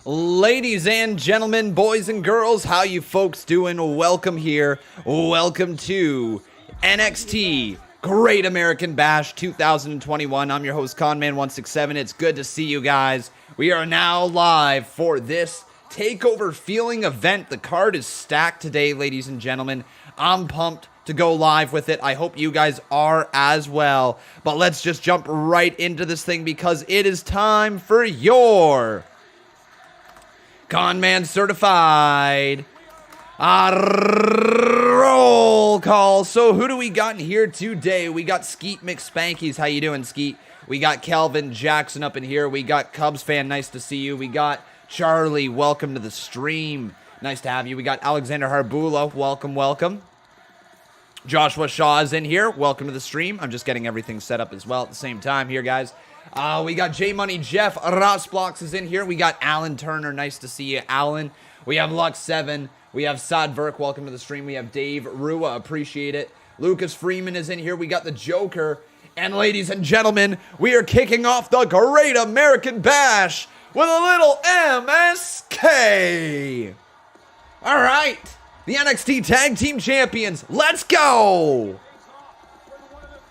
Ladies and gentlemen, boys and girls, how you folks doing? Welcome here. Welcome to NXT Great American Bash 2021. I'm your host, Conman167. It's good to see you guys. We are now live for this takeover feeling event. The card is stacked today, ladies and gentlemen. I'm pumped to go live with it. I hope you guys are as well. But let's just jump right into this thing because it is time for your Conman certified roll call. So who do we got in here today? We got Skeet McSpankies. How you doing, Skeet? We got Kelvin Jackson up in here. We got Cubs fan. Nice to see you. We got Charlie. Welcome to the stream. Nice to have you. We got Alexander Harbula. Welcome, welcome. Joshua Shaw is in here. Welcome to the stream. I'm just getting everything set up as well at the same time here, guys. We got J Money Jeff Rossblocks is in here. We got Alan Turner. Nice to see you, Alan. We have Lux7. We have Sad Verk. Welcome to the stream. We have Dave Rua. Appreciate it. Lucas Freeman is in here. We got the Joker. And ladies and gentlemen, we are kicking off the Great American Bash with a little MSK. All right. The NXT Tag Team Champions. Let's go.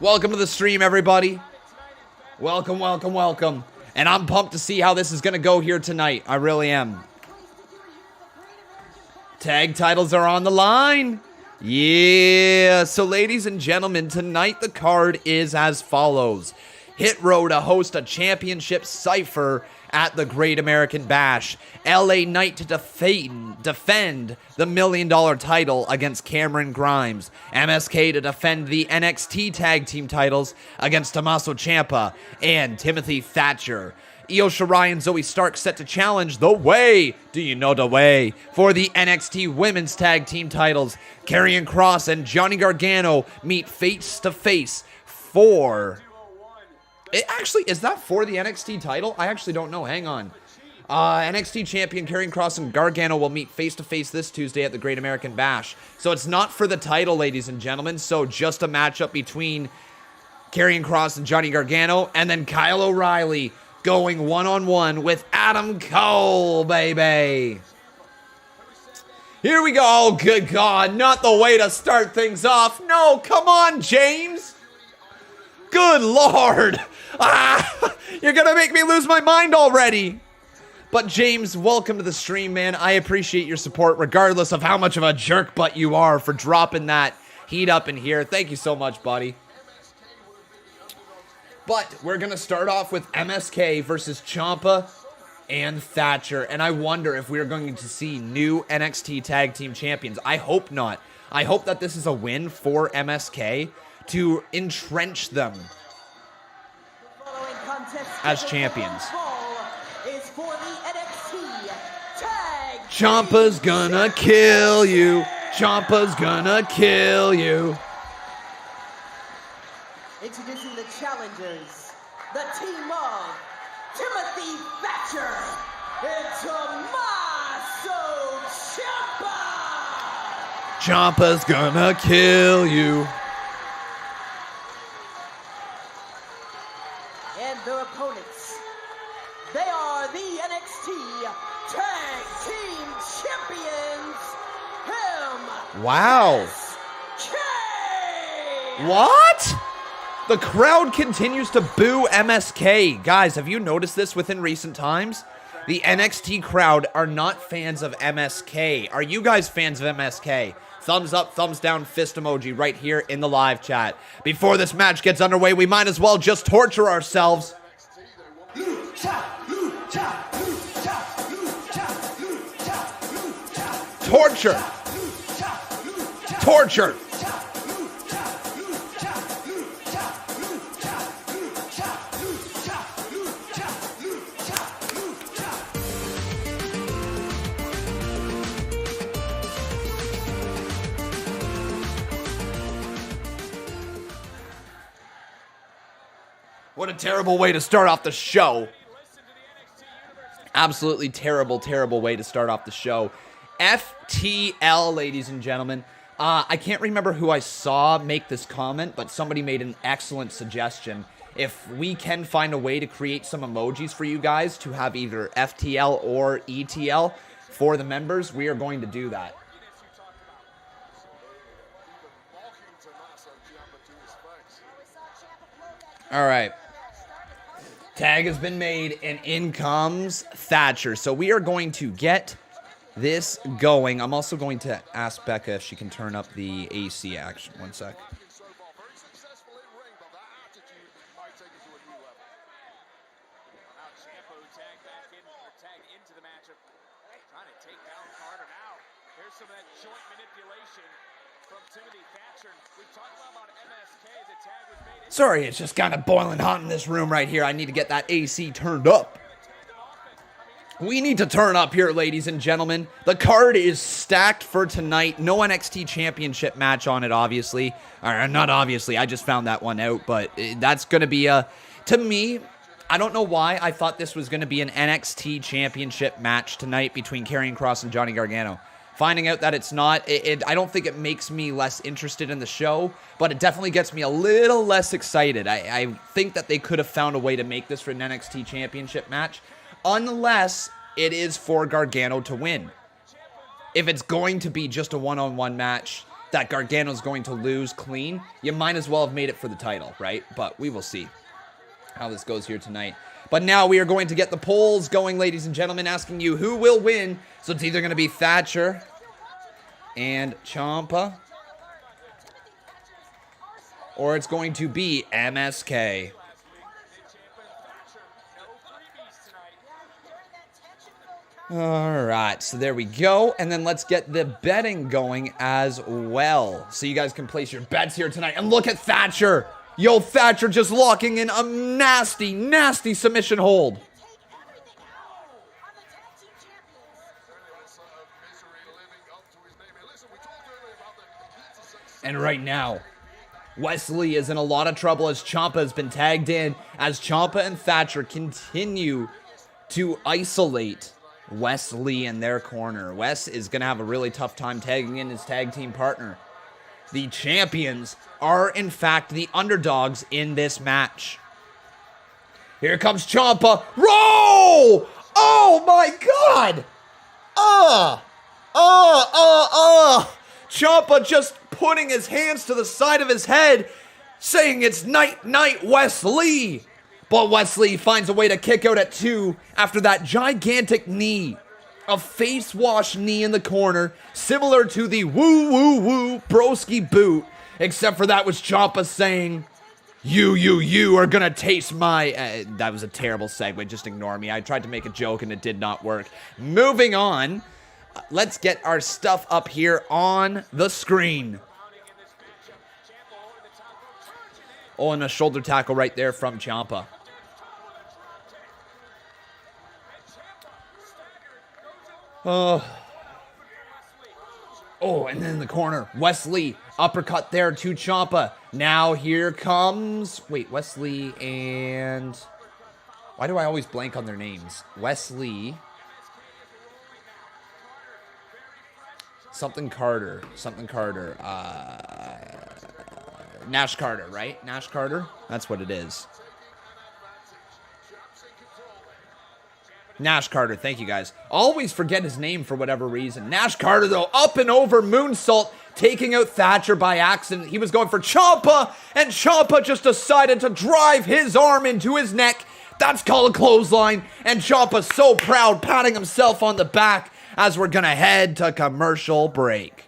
Welcome to the stream, everybody. Welcome, welcome, welcome. And I'm pumped to see how this is going to go here tonight. I really am. Tag titles are on the line. Yeah. So, ladies and gentlemen, tonight the card is as follows. Hit Row to host a championship cipher at the Great American Bash. LA Knight to defend the $1 million title against Cameron Grimes. MSK to defend the NXT Tag Team titles against Tommaso Ciampa and Timothy Thatcher. Io Shirai and Zoey Stark set to challenge the way, do you know the way, for the NXT Women's Tag Team titles. Karrion Kross and Johnny Gargano meet face to face for... is that for the NXT title? I actually don't know. Hang on. NXT champion Karrion Kross and Gargano will meet face-to-face this Tuesday at the Great American Bash. So it's not for the title, ladies and gentlemen. So just a matchup between Karrion Kross and Johnny Gargano. And then Kyle O'Reilly going one-on-one with Adam Cole, baby. Here we go. Oh, good God. Not the way to start things off. No, come on, James. Good Lord. You're going to make me lose my mind already. But James, welcome to the stream, man. I appreciate your support, regardless of how much of a jerk butt you are for dropping that heat up in here. Thank you so much, buddy. But we're going to start off with MSK versus Ciampa and Thatcher. And I wonder if we're going to see new NXT Tag Team Champions. I hope not. I hope that this is a win for MSK to entrench them as champions. Ciampa's gonna kill you. Ciampa's gonna kill you. Introducing the challengers, the team of Timothy Thatcher and Tommaso Ciampa. Ciampa's gonna kill you. And their opponents, they are the NXT Tag Team Champions, Wow. MSK. What? The crowd continues to boo MSK. Guys, have you noticed this within recent times? The NXT crowd are not fans of MSK. Are you guys fans of MSK? Thumbs up, thumbs down, fist emoji right here in the live chat. Before this match gets underway, we might as well just torture ourselves. Torture. Torture. What a terrible way to start off the show. Absolutely terrible, terrible way to start off the show. FTL, ladies and gentlemen. I can't remember who I saw make this comment, but somebody made an excellent suggestion. If we can find a way to create some emojis for you guys to have either FTL or ETL for the members, we are going to do that. All right. Tag has been made, and in comes Thatcher. So we are going to get this going. I'm also going to ask Becca if she can turn up the AC action. One sec. Some of that joint manipulation from Timothy Thatcher. We've talked a lot about MSK. The tag was made. Sorry, it's just kind of boiling hot in this room right here. I need to get that AC turned up. We need to turn up here, ladies and gentlemen. The card is stacked for tonight. No NXT Championship match on it, obviously. Or not obviously, I just found that one out. But that's going to be a... To me, I don't know why I thought this was going to be an NXT Championship match tonight between Karrion Kross and Johnny Gargano. Finding out that it's not, I don't think it makes me less interested in the show, but it definitely gets me a little less excited. I think that they could have found a way to make this for an NXT Championship match, unless it is for Gargano to win. If it's going to be just a one-on-one match that Gargano's going to lose clean, you might as well have made it for the title, right? But we will see how this goes here tonight. But now we are going to get the polls going, ladies and gentlemen, asking you who will win. So it's either going to be Thatcher and Ciampa, or it's going to be MSK. All right, so there we go. And then let's get the betting going as well. So you guys can place your bets here tonight. And look at Thatcher. Yo, Thatcher just locking in a nasty, nasty submission hold. And right now, Wesley is in a lot of trouble as Ciampa has been tagged in, as Ciampa and Thatcher continue to isolate Wesley in their corner. Wes is going to have a really tough time tagging in his tag team partner. The champions are, in fact, the underdogs in this match. Here comes Ciampa. Roll! Oh, my God! Ciampa just putting his hands to the side of his head, saying it's night-night, Wesley. But Wesley finds a way to kick out at 2 after that gigantic knee. A face wash knee in the corner, similar to the woo-woo-woo broski boot, except for that was Ciampa saying, you are gonna taste my... that was a terrible segue, just ignore me. I tried to make a joke and it did not work. Moving on, let's get our stuff up here on the screen. Oh, and a shoulder tackle right there from Ciampa. Oh, and then in the corner, Wesley, uppercut there to Ciampa. Now here comes, Wesley and, why do I always blank on their names? Wesley, something Carter, Nash Carter, right? Nash Carter? That's what it is. Nash Carter, thank you guys. Always forget his name for whatever reason. Nash Carter, though, up and over moonsault, taking out Thatcher by accident. He was going for Ciampa, and Ciampa just decided to drive his arm into his neck. That's called a clothesline, and Ciampa's so proud, patting himself on the back as we're gonna head to commercial break.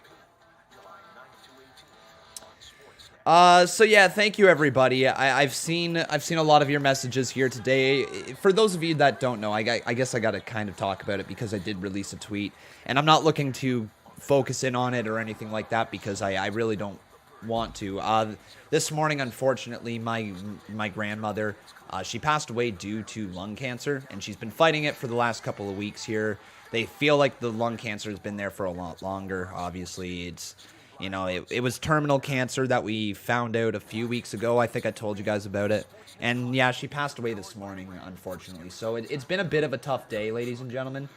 So yeah, thank you everybody. I've seen a lot of your messages here today. For those of you that don't know, I guess I gotta kind of talk about it because I did release a tweet, and I'm not looking to focus in on it or anything like that because I really don't want to. This morning, unfortunately, my grandmother, she passed away due to lung cancer, and she's been fighting it for the last couple of weeks here. They feel like the lung cancer has been there for a lot longer. Obviously, it's... You know, it was terminal cancer that we found out a few weeks ago. I think I told you guys about it. And yeah, she passed away this morning, unfortunately. So it's been a bit of a tough day, ladies and gentlemen.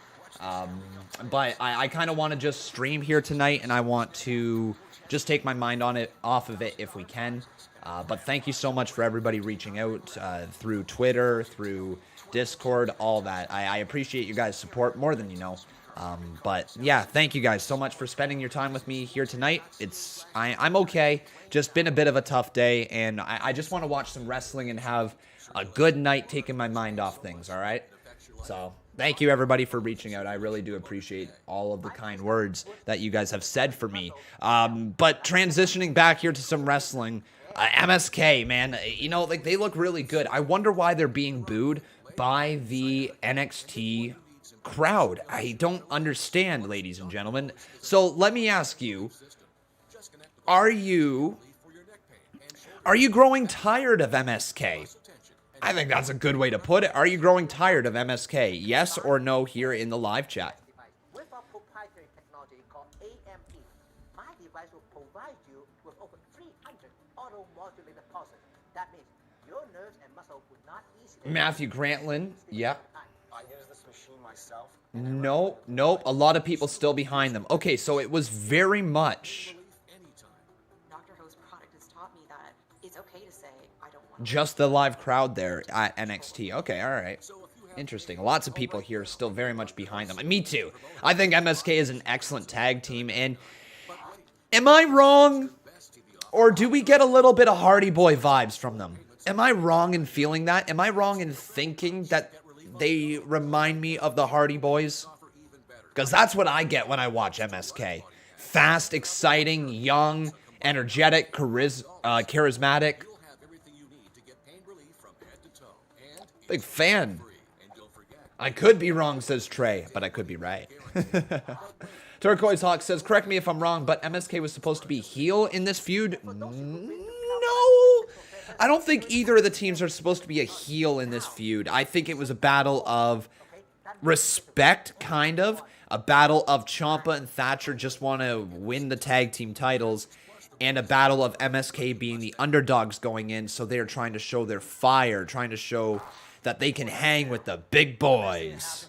But I kind of want to just stream here tonight, and I want to just take my mind off of it if we can. But thank you so much for everybody reaching out through Twitter, through Discord, all that. I appreciate you guys' support more than you know. But yeah, thank you guys so much for spending your time with me here tonight. I'm okay. Just been a bit of a tough day, and I just want to watch some wrestling and have a good night taking my mind off things, all right? So thank you, everybody, for reaching out. I really do appreciate all of the kind words that you guys have said for me. But transitioning back here to some wrestling, MSK, man, you know, like, they look really good. I wonder why they're being booed by the NXT crowd. I don't understand, ladies and gentlemen. So let me ask you, are you growing tired of MSK? I think that's a good way to put it. Are you growing tired of MSK? Yes or no here in the live chat. With our proprietary technology called AMP, my device will provide you with over 300 auto-modulated pulses. That means your nerves and muscle would not easily... Matthew Grantlin, yeah. I use this machine myself. Nope. A lot of people still behind them. Okay, so it was very much... Dr. Ho's product has taught me that it's okay to say I don't want just the live crowd there at NXT. Okay, all right. Interesting. Lots of people here still very much behind them. Me too. I think MSK is an excellent tag team. And am I wrong? Or do we get a little bit of Hardy Boy vibes from them? Am I wrong in feeling that? Am I wrong in thinking that they remind me of the Hardy Boys? Because that's what I get when I watch MSK. Fast, exciting, young, energetic, charismatic. Big fan. I could be wrong, says Trey, but I could be right. Turquoise Hawk says, correct me if I'm wrong, but MSK was supposed to be heel in this feud? No. I don't think either of the teams are supposed to be a heel in this feud. I think it was a battle of respect, kind of. A battle of Ciampa and Thatcher just want to win the tag team titles. And a battle of MSK being the underdogs going in, so they're trying to show their fire, trying to show that they can hang with the big boys.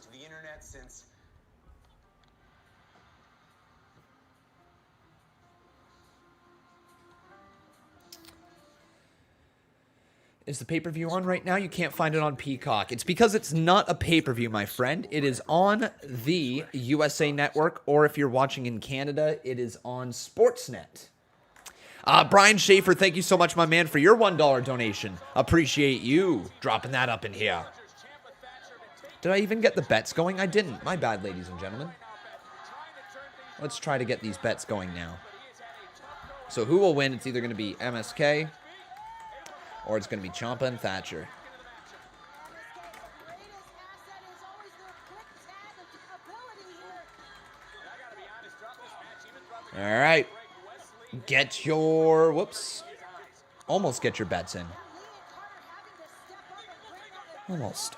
Is the pay-per-view on right now? You can't find it on Peacock. It's because it's not a pay-per-view, my friend. It is on the USA Network, or if you're watching in Canada, it is on Sportsnet. Brian Schaefer, thank you so much, my man, for your $1 donation. Appreciate you dropping that up in here. Did I even get the bets going? I didn't. My bad, ladies and gentlemen. Let's try to get these bets going now. So who will win? It's either going to be MSK or it's going to be Ciampa and Thatcher. All right. Get your, whoops. Almost get your bets in. Almost.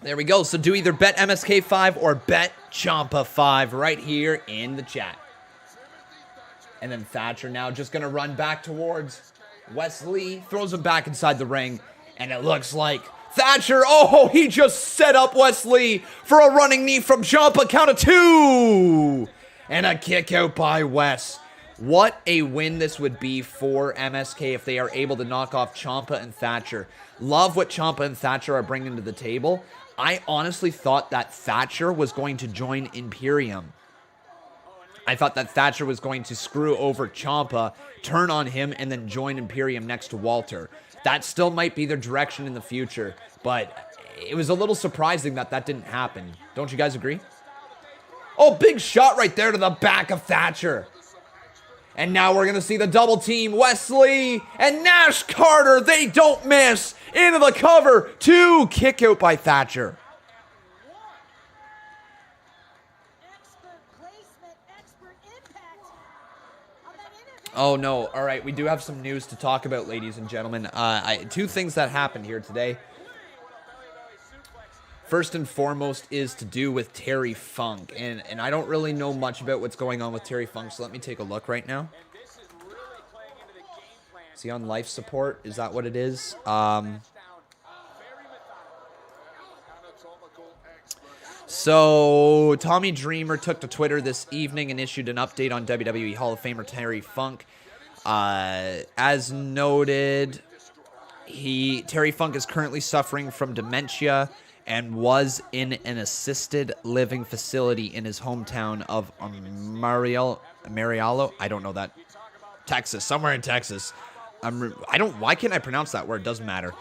There we go. So do either bet MSK 5 or bet Ciampa 5 right here in the chat. And then Thatcher now just going to run back towards Wesley. Throws him back inside the ring. And it looks like Thatcher, oh, he just set up Wesley for a running knee from Ciampa. Count of 2. And a kick out by Wes. What a win this would be for MSK if they are able to knock off Ciampa and Thatcher. Love what Ciampa and Thatcher are bringing to the table. I honestly thought that Thatcher was going to join Imperium. I thought that Thatcher was going to screw over Ciampa, turn on him, and then join Imperium next to Walter. That still might be their direction in the future, but it was a little surprising that that didn't happen. Don't you guys agree? Oh, big shot right there to the back of Thatcher. And now we're going to see the double team. Wesley and Nash Carter, they don't miss. Into the cover. 2, kick out by Thatcher. Oh no, all right, we do have some news to talk about, ladies and gentlemen. 2 things that happened here today. First and foremost is to do with Terry Funk, and I don't really know much about what's going on with Terry Funk, so let me take a look right now. Is he on life support? Is that what it is? So, Tommy Dreamer took to Twitter this evening and issued an update on WWE Hall of Famer Terry Funk. As noted, Terry Funk is currently suffering from dementia and was in an assisted living facility in his hometown of Marialo. I don't know that. Texas, somewhere in Texas. Why can't I pronounce that word? Doesn't matter.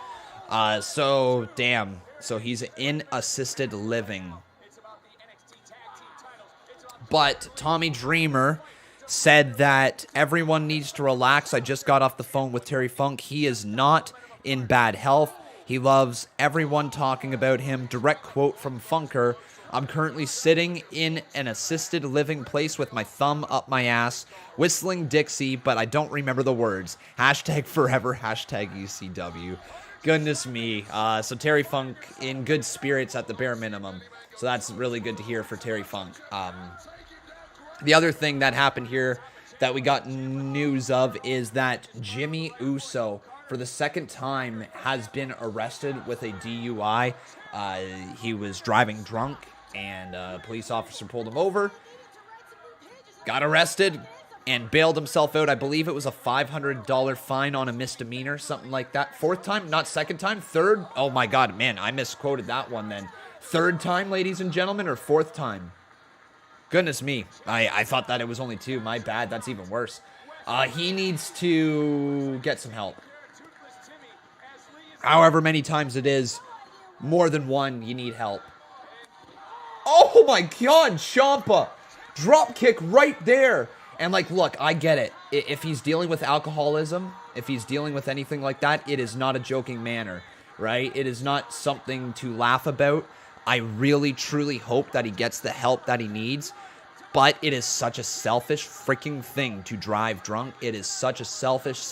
So he's in assisted living. But Tommy Dreamer said that everyone needs to relax. I just got off the phone with Terry Funk. He is not in bad health. He loves everyone talking about him. Direct quote from Funker. I'm currently sitting in an assisted living place with my thumb up my ass, whistling Dixie, but I don't remember the words. Hashtag forever, hashtag ECW. Goodness me. So Terry Funk in good spirits at the bare minimum. So that's really good to hear for Terry Funk. The other thing that happened here that we got news of is that Jimmy Uso, for the second time, has been arrested with a DUI. He was driving drunk, and a police officer pulled him over, got arrested, and bailed himself out. I believe it was a $500 fine on a misdemeanor, something like that. Fourth time, not second time, third? Oh my God, man, I misquoted that one then. Third time, ladies and gentlemen, or fourth time? Goodness me, I thought that it was only two. My bad, that's even worse. He needs to get some help. However many times it is, more than one, you need help. Oh my God, Ciampa! Drop kick right there. And like, look, I get it. If he's dealing with alcoholism, if he's dealing with anything like that, it is not a joking manner, right? It is not something to laugh about. I really, truly hope that he gets the help that he needs. But it is such a selfish freaking thing to drive drunk. It is such a selfish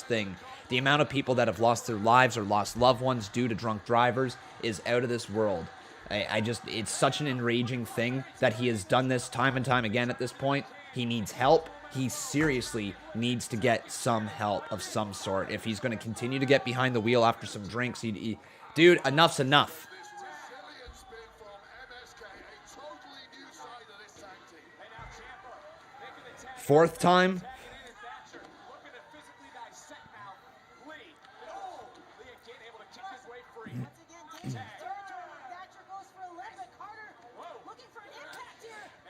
thing. The amount of people that have lost their lives or lost loved ones due to drunk drivers is out of this world. It's such an enraging thing that he has done this time and time again at this point. He needs help. He seriously needs to get some help of some sort. If he's going to continue to get behind the wheel after some drinks, dude, enough's enough. Fourth time.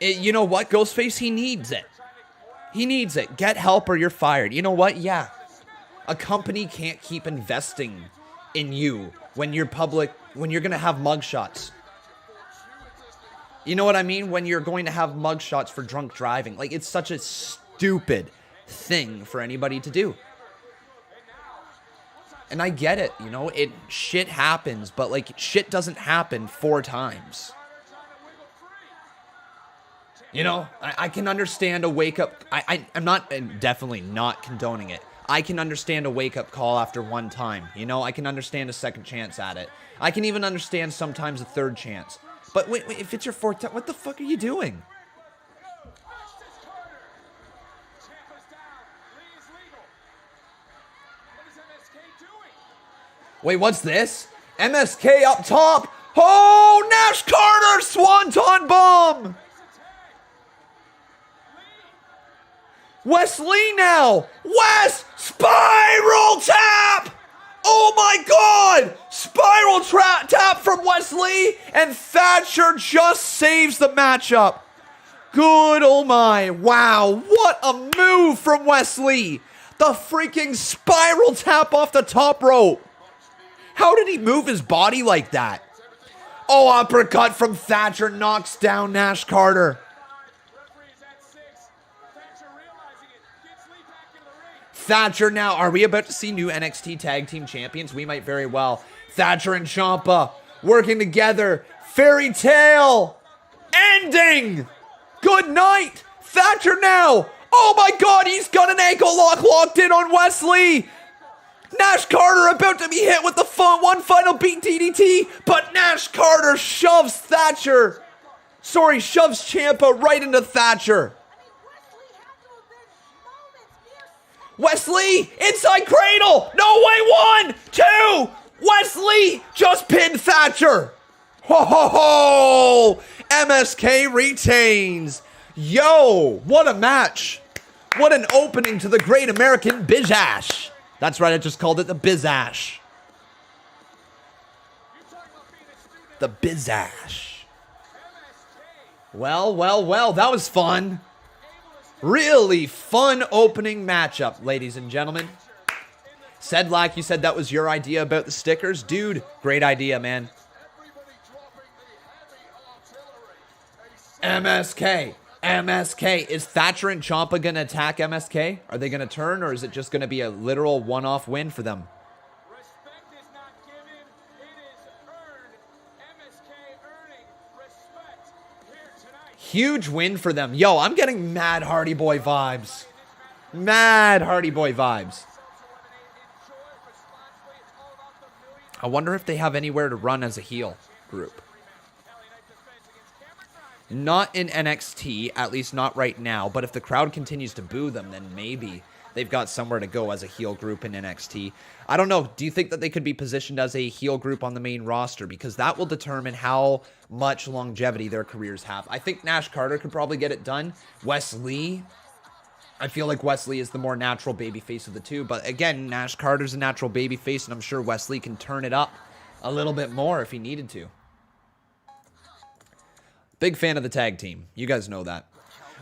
You know what, Ghostface? He needs it. He needs it. Get help or you're fired. You know what? Yeah. A company can't keep investing in you when you're public, when you're going to have mugshots. You know what I mean? When you're going to have mugshots for drunk driving. Like, it's such a stupid thing for anybody to do. And I get it, you know, shit happens, but like, shit doesn't happen 4 times. You know, I can understand a wake-up... I'm definitely not condoning it. I can understand a wake-up call after 1 time. You know, I can understand a second chance at it. I can even understand sometimes a 3rd chance. But wait, if it's your 4th time, what the fuck are you doing? Wait, what's this? MSK up top! Oh, Nash Carter! Swanton bomb! Wesley now! Wes! Spiral tap! Oh my God! Spiral tap from Wesley, and Thatcher just saves the matchup. Good oh my. Wow, what a move from Wesley. The freaking spiral tap off the top rope. How did he move his body like that? Oh, uppercut from Thatcher knocks down Nash Carter. Thatcher now. Are we about to see new NXT Tag Team Champions? We might very well. Thatcher and Ciampa working together. Fairy tale ending. Good night. Thatcher now. Oh my God, he's got an ankle lock locked in on Wesley. Nash Carter about to be hit with the one final beat DDT, but Nash Carter shoves Thatcher. Shoves Ciampa right into Thatcher. Wesley, inside cradle. No way, 1, 2. Wesley just pinned Thatcher. Ho ho ho! MSK retains. Yo, what a match. What an opening to the Great American Bash. That's right, I just called it the Bizash. The Bizash. Well, well, well, that was fun. Really fun opening matchup, ladies and gentlemen. Sedlak, you said that was your idea about the stickers? Dude, great idea, man. MSK. MSK. Is Thatcher and Ciampa going to attack MSK? Are they going to turn, or is it just going to be a literal one-off win for them? Respect is not given, it is earned. MSK earning respect here tonight. Huge win for them. Yo, I'm getting mad Hardy Boy vibes. Mad Hardy Boy vibes. I wonder if they have anywhere to run as a heel group. Not in NXT, at least not right now, but if the crowd continues to boo them, then maybe they've got somewhere to go as a heel group in NXT. I don't know. Do you think that they could be positioned as a heel group on the main roster? Because that will determine how much longevity their careers have. I think Nash Carter could probably get it done. Wes Lee, I feel like Wes Lee is the more natural babyface of the two. But again, Nash Carter's a natural babyface, and I'm sure Wes Lee can turn it up a little bit more if he needed to. Big fan of the tag team. You guys know that.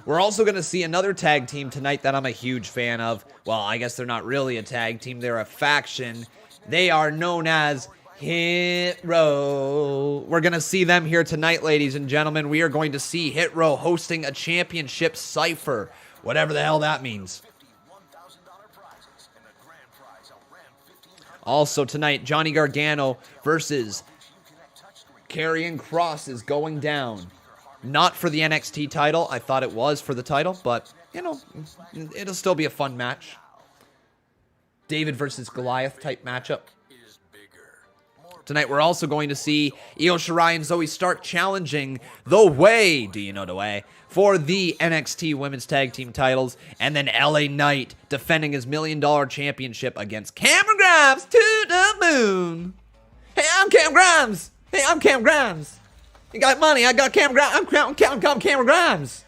We're also going to see another tag team tonight that I'm a huge fan of. Well, I guess they're not really a tag team. They're a faction. They are known as Hit Row. We're going to see them here tonight, ladies and gentlemen. We are going to see Hit Row hosting a championship cipher. Whatever the hell that means. Also tonight, Johnny Gargano versus Karrion Kross is going down. Not for the NXT title. I thought it was for the title, but, you know, it'll still be a fun match. David versus Goliath type matchup. Tonight, we're also going to see Io Shirai and Zoey Stark challenging the way, do you know the way, for the NXT Women's Tag Team titles. And then LA Knight defending his $1 million championship against Cameron Grimes to the moon. Hey, I'm Cam Grimes. Hey, I'm Cam Grimes. You got money, I got Cameron Grimes. I'm Cameron Grimes.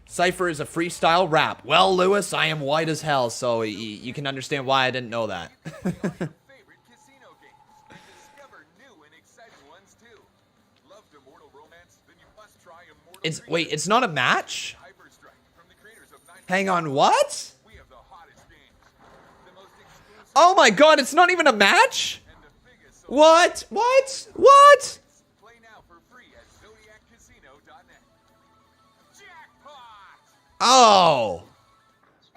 Cypher is a freestyle rap. Well, Lewis, I am white as hell, so you can understand why I didn't know that. Wait, it's not a match? Hang on, what? Oh my god, it's not even a match? What? What? What? Play now for free at zodiaccasino.net. Jackpot! Oh.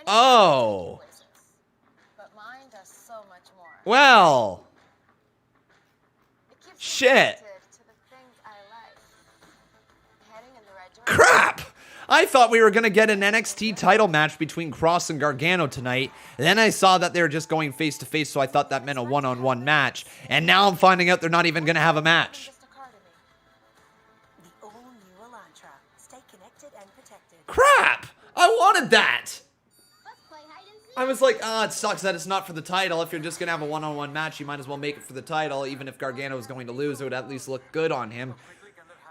Oh. But mine does so much more. Well. It keeps me Shit. attentive to the things I like. Heading in the right direction. Crap! I thought we were going to get an NXT title match between Kross and Gargano tonight. Then I saw that they were just going face-to-face, so I thought that meant a one-on-one match. And now I'm finding out they're not even going to have a match. Just occurred to me. The all-new Elantra. Stay connected and protected. Crap! I wanted that! Let's play hide and seek. I was like, it sucks that it's not for the title. If you're just going to have a one-on-one match, you might as well make it for the title. Even if Gargano is going to lose, it would at least look good on him.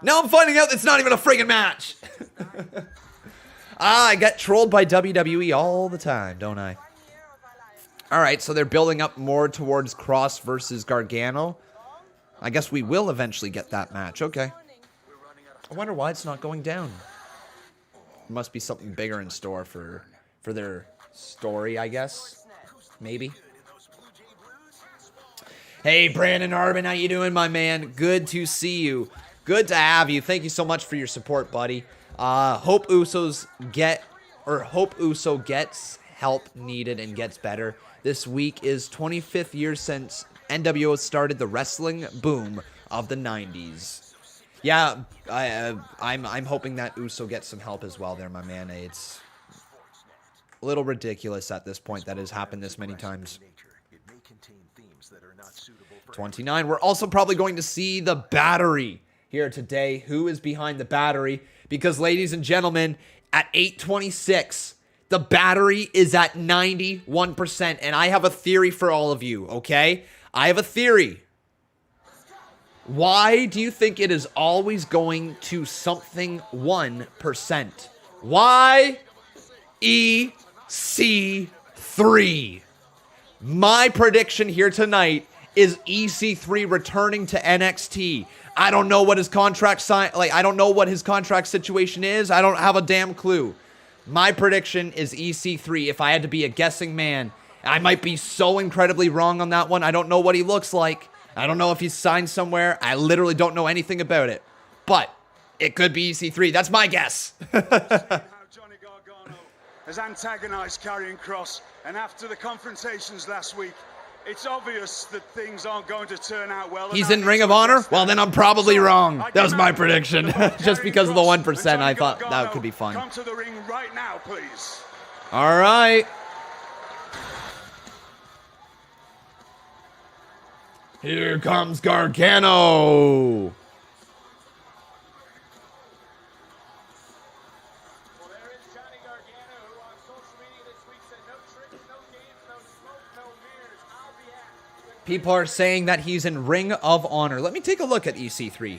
Now I'm finding out it's not even a friggin' match. I get trolled by WWE all the time, don't I? Alright, so they're building up more towards Kross versus Gargano. I guess we will eventually get that match. Okay. I wonder why it's not going down. There must be something bigger in store for their story, I guess. Maybe. Hey, Brandon Arbin, how you doing, my man? Good to see you. Good to have you. Thank you so much for your support, buddy. Hope Uso gets help needed and gets better. This week is 25th year since NWO started the wrestling boom of the 90s. Yeah, I'm hoping that Uso gets some help as well there, my man. It's a little ridiculous at this point that has happened this many times. 29. We're also probably going to see the Battery here today. Who is behind the Battery? Because, ladies and gentlemen, at 8:26, The battery is at 91%, and I have a theory for all of you, okay? I have a theory. Why do you think it is always going to something 1%? Why EC3? My prediction here tonight is EC3 returning to NXT. I don't know what his contract I don't know what his contract situation is. I don't have a damn clue. My prediction is EC3. If I had to be a guessing man, I might be so incredibly wrong on that one. I don't know what he looks like. I don't know if he's signed somewhere. I literally don't know anything about it. But it could be EC3. That's my guess. How Johnny Gargano has antagonized Karrion Kross, and after the confrontations last week, it's obvious that things aren't going to turn out well. He's in Ring of Honor? Well, then I'm probably wrong. That was my prediction. Just because of the 1%, I thought that could be fun. Come to the ring right now, please. All right. Here comes Gargano. People are saying that he's in Ring of Honor. Let me take a look at EC3.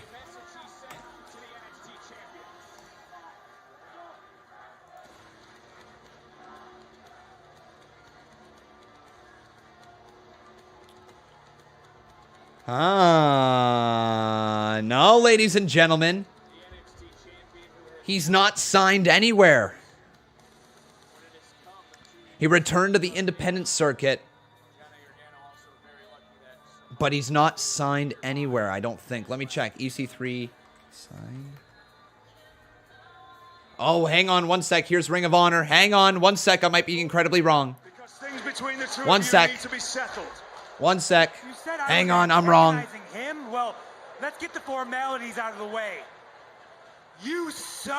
No, ladies and gentlemen. He's not signed anywhere. He returned to the independent circuit. But he's not signed anywhere, I don't think. Let me check. EC3 signed. Oh, hang on one sec. Here's Ring of Honor. Hang on one sec. I might be incredibly wrong. One sec. One sec. Hang on, I'm wrong. Him? Well, let's get the formalities out of the way. You suck!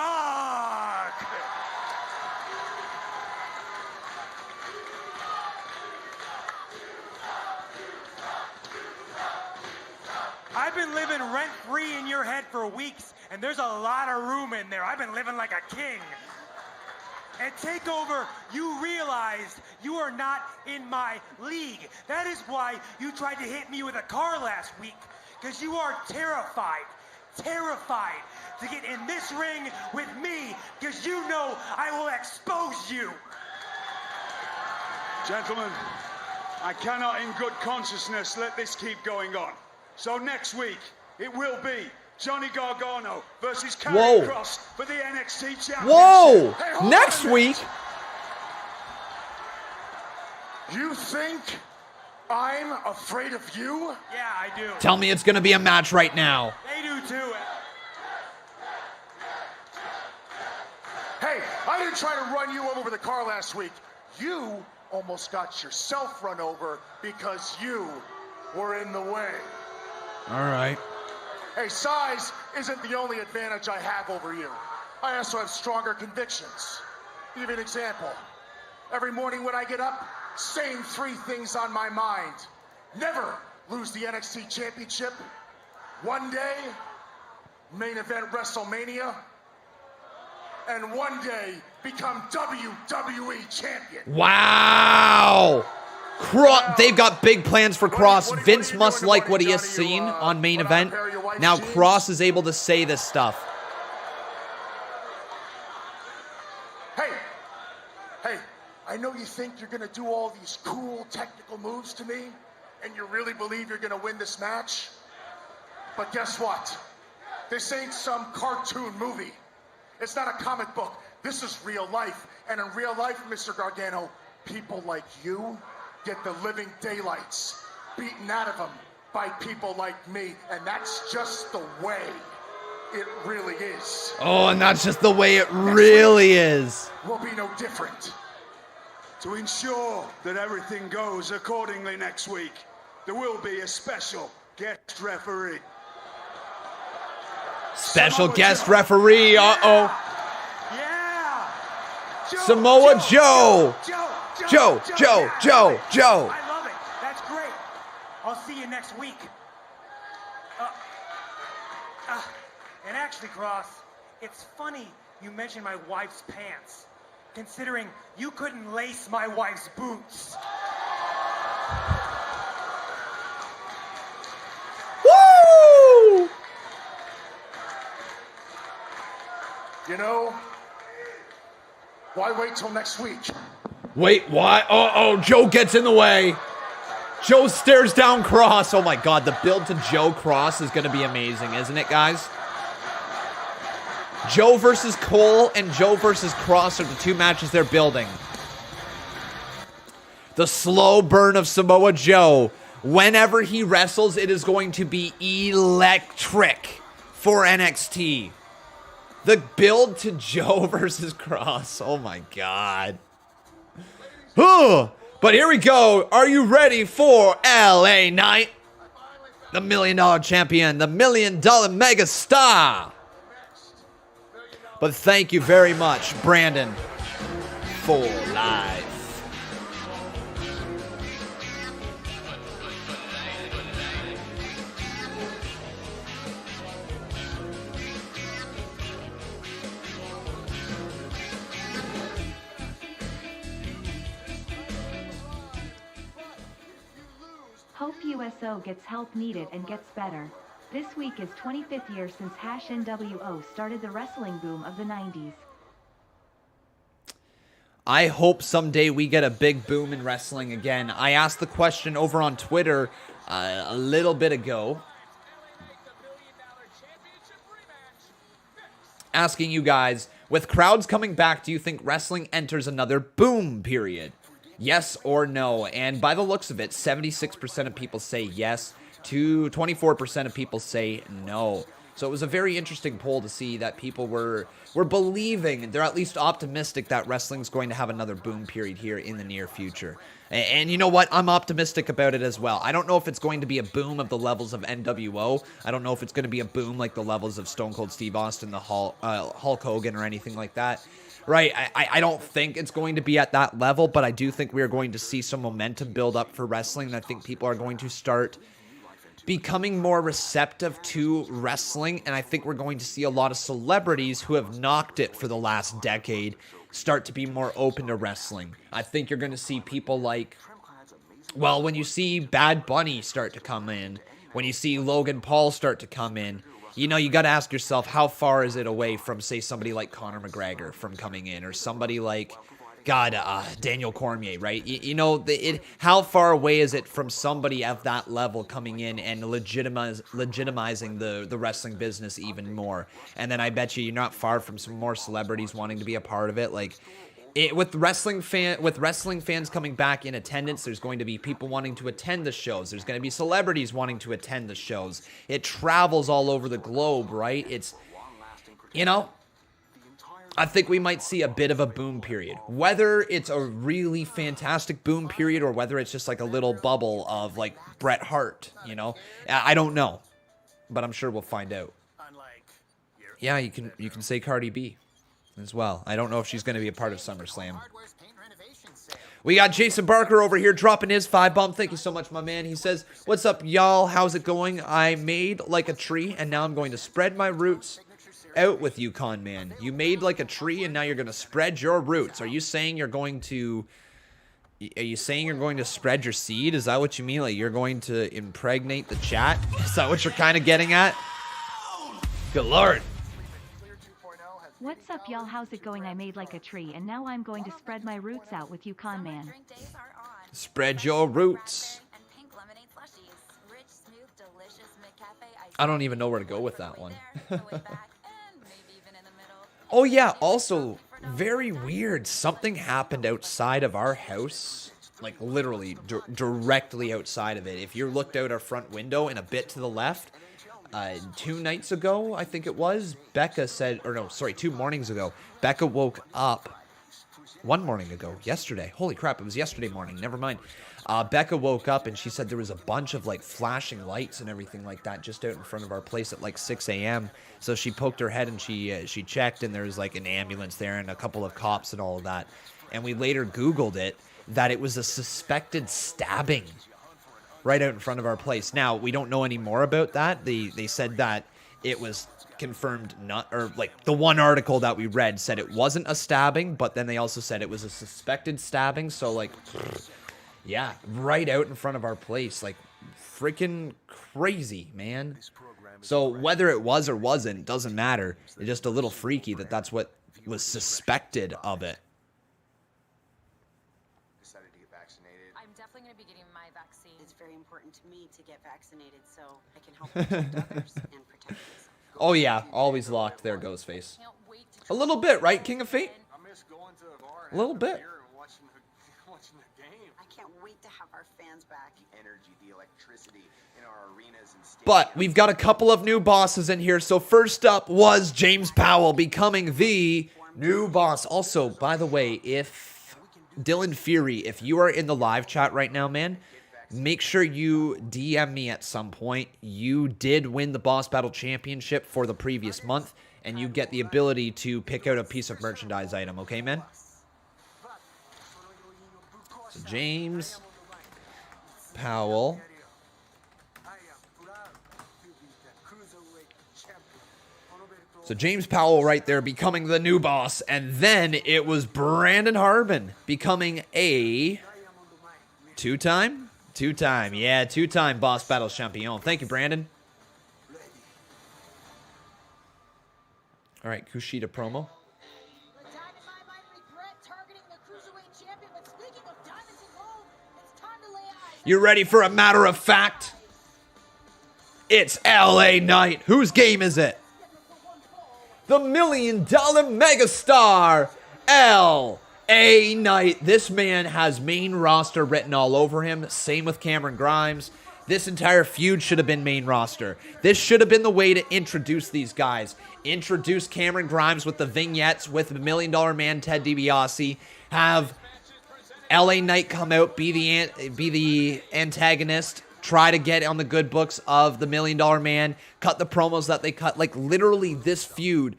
I've been living rent-free in your head for weeks, and there's a lot of room in there. I've been living like a king. At TakeOver, you realized you are not in my league. That is why you tried to hit me with a car last week, because you are terrified to get in this ring with me, because you know I will expose you. Gentlemen, I cannot in good consciousness let this keep going on. So next week, it will be Johnny Gargano versus Karrion Kross for the NXT Championship. Whoa! Hey, next week? You think I'm afraid of you? Yeah, I do. Tell me it's going to be a match right now. They do too. Hey, I didn't try to run you over with a car last week. You almost got yourself run over because you were in the way. All right. Hey, size isn't the only advantage I have over you. I also have stronger convictions. Give you an example. Every morning when I get up, same three things on my mind. Never lose the NXT Championship. One day, main event WrestleMania. And one day, become WWE Champion. Wow! They've got big plans for Kross. Vince must like what he has seen on main event. Now Kross is able to say this stuff. Hey, I know you think you're gonna do all these cool technical moves to me, and you really believe you're gonna win this match. But guess what? This ain't some cartoon movie. It's not a comic book. This is real life. And in real life, Mr. Gargano, people like you get the living daylights beaten out of them by people like me, and that's just the way it really is. Oh, and that's just the way it really is. Will be no different. To ensure that everything goes accordingly next week, there will be a special guest referee. Special guest referee. Uh-oh. Yeah. Samoa Joe. Joe. I love it. That's great. I'll see you next week. And actually, Kross, it's funny you mentioned my wife's pants. considering you couldn't lace my wife's boots. Woo! You know, why wait till next week? Wait, why? Oh, Joe gets in the way. Joe stares down Kross. Oh my God, the build to Joe Kross is going to be amazing, isn't it, guys? Joe versus Cole and Joe versus Kross are the two matches they're building. The slow burn of Samoa Joe. Whenever he wrestles, it is going to be electric for NXT. The build to Joe versus Kross. Oh my God. But here we go. Are you ready for LA Knight? The $1 Million champion, the $1 Million mega star. But thank you very much, Brandon, for life. Hope USO gets help needed and gets better. This week is 25th year since NWO started the wrestling boom of the 90s. I hope someday we get a big boom in wrestling again. I asked the question over on Twitter a little bit ago, asking you guys, with crowds coming back, do you think wrestling enters another boom period? Yes or no? And by the looks of it, 76% of people say yes, to 24% of people say no. So it was a very interesting poll to see that people were believing, they're at least optimistic that wrestling's going to have another boom period here in the near future. And you know what? I'm optimistic about it as well. I don't know if it's going to be a boom of the levels of NWO. I don't know if it's going to be a boom like the levels of Stone Cold Steve Austin, the Hulk Hogan, or anything like that. Right, I don't think it's going to be at that level, but I do think we are going to see some momentum build up for wrestling, and I think people are going to start becoming more receptive to wrestling, and I think we're going to see a lot of celebrities who have knocked it for the last decade start to be more open to wrestling. I think you're going to see people like, well, when you see Bad Bunny start to come in, when you see Logan Paul start to come in, you know, you got to ask yourself, how far is it away from, say, somebody like Conor McGregor from coming in, or somebody like, Daniel Cormier, right? You know, how far away is it from somebody at that level coming in and legitimizing the wrestling business even more? And then I bet you're not far from some more celebrities wanting to be a part of it. Like, with wrestling fans coming back in attendance, there's going to be people wanting to attend the shows. There's going to be celebrities wanting to attend the shows. It travels all over the globe, right? It's, you know, I think we might see a bit of a boom period. Whether it's a really fantastic boom period or whether it's just like a little bubble of like Bret Hart, you know, I don't know, but I'm sure we'll find out. Yeah, you can say Cardi B as well. I don't know if she's going to be a part of SummerSlam. We got Jason Barker over here dropping his 5-bomb. Thank you so much, my man. He says, what's up, y'all? How's it going? I made like a tree, and now I'm going to spread my roots out with you, Conman. You made like a tree, and now you're going to spread your roots. Are you saying you're going to spread your seed? Is that what you mean? Like you're going to impregnate the chat? Is that what you're kind of getting at? Good Lord. What's up, y'all? How's it going? I made like a tree, and now I'm going to spread my roots out with you, Conman. Spread your roots. I don't even know where to go with that one. Oh yeah, also, very weird. Something happened outside of our house. Like literally directly outside of it. If you looked out our front window and a bit to the left, 2 nights ago, I think it was, Becca said, or no, sorry, 2 mornings ago, Becca woke up, 1 morning ago, yesterday, holy crap, it was yesterday morning, never mind, Becca woke up and she said there was a bunch of like flashing lights and everything like that just out in front of our place at like 6 a.m. So she poked her head and she checked, and there was like an ambulance there and a couple of cops and all of that, and we later Googled it, that it was a suspected stabbing right out in front of our place. Now, we don't know any more about that. They said that it was confirmed not, or like the one article that we read said it wasn't a stabbing, but then they also said it was a suspected stabbing. So like, yeah, right out in front of our place, like freaking crazy, man. So whether it was or wasn't, doesn't matter. It's just a little freaky that that's what was suspected of it. Decided to get vaccinated. I'm definitely going to be getting my vaccine. It's very important to me to get vaccinated so I can help protect others and protect myself. Oh yeah, always locked. There goes face. Can't wait to A little bit, right, King of Fate? I miss going to a bar A little bit. and watching the game. I can't wait to have our fans back. The energy, the electricity in our arenas and stadiums. But we've got a couple of new bosses in here. So first up was James Powell becoming the new boss. Also, by the way, if Dylan Fury, if you are in the live chat right now, man, make sure you DM me at some point. You did win the Boss Battle Championship for the previous month, and you get the ability to pick out a piece of merchandise item, okay, man? So James Powell. So James Powell right there becoming the new boss, and then it was Brandon Harbin becoming a two-time Boss Battle Champion. Thank you, Brandon. All right, Kushida promo. You ready for a matter of fact? It's LA Knight. Whose game is it? The $1 Million Megastar, LA Knight. This man has main roster written all over him. Same with Cameron Grimes. This entire feud should have been main roster. This should have been the way to introduce these guys. Introduce Cameron Grimes with the vignettes with the $1 Million Man Ted DiBiase. Have LA Knight come out, be the antagonist. Try to get on the good books of the $1 Million Man. Cut the promos that they cut. Like literally this feud,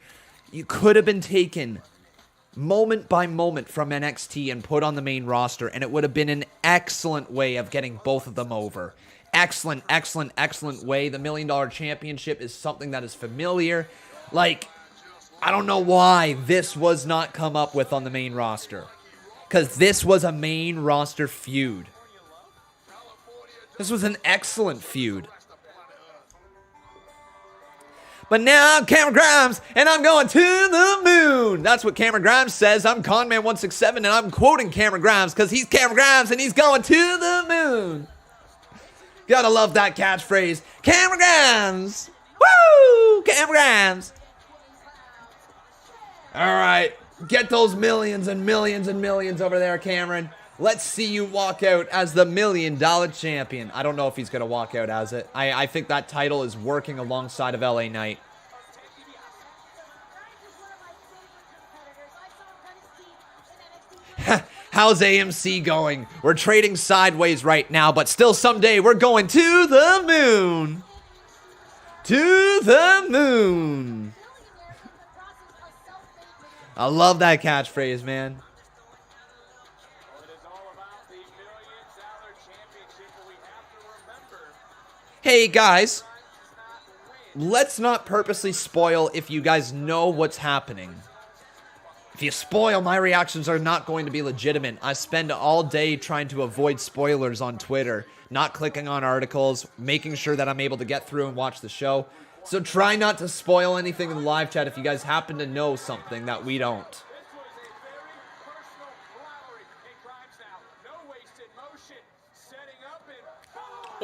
you could have been taken moment by moment from NXT and put on the main roster, and it would have been an excellent way of getting both of them over. Excellent way. The $1 Million Championship is something that is familiar. Like, I don't know why this was not come up with on the main roster. Because this was a main roster feud. This was an excellent feud. But now I'm Cameron Grimes, and I'm going to the moon. That's what Cameron Grimes says. I'm Conman167, and I'm quoting Cameron Grimes because he's Cameron Grimes, and he's going to the moon. Gotta love that catchphrase. Cameron Grimes. Woo! Cameron Grimes. All right. Get those millions and millions and millions over there, Cameron. Let's see you walk out as the $1 Million Champion. I don't know if he's going to walk out as it. I think that title is working alongside of LA Knight. How's AMC going? We're trading sideways right now, but still someday we're going to the moon. To the moon. I love that catchphrase, man. Hey guys, let's not purposely spoil if you guys know what's happening. If you spoil, my reactions are not going to be legitimate. I spend all day trying to avoid spoilers on Twitter, not clicking on articles, making sure that I'm able to get through and watch the show. So try not to spoil anything in the live chat if you guys happen to know something that we don't.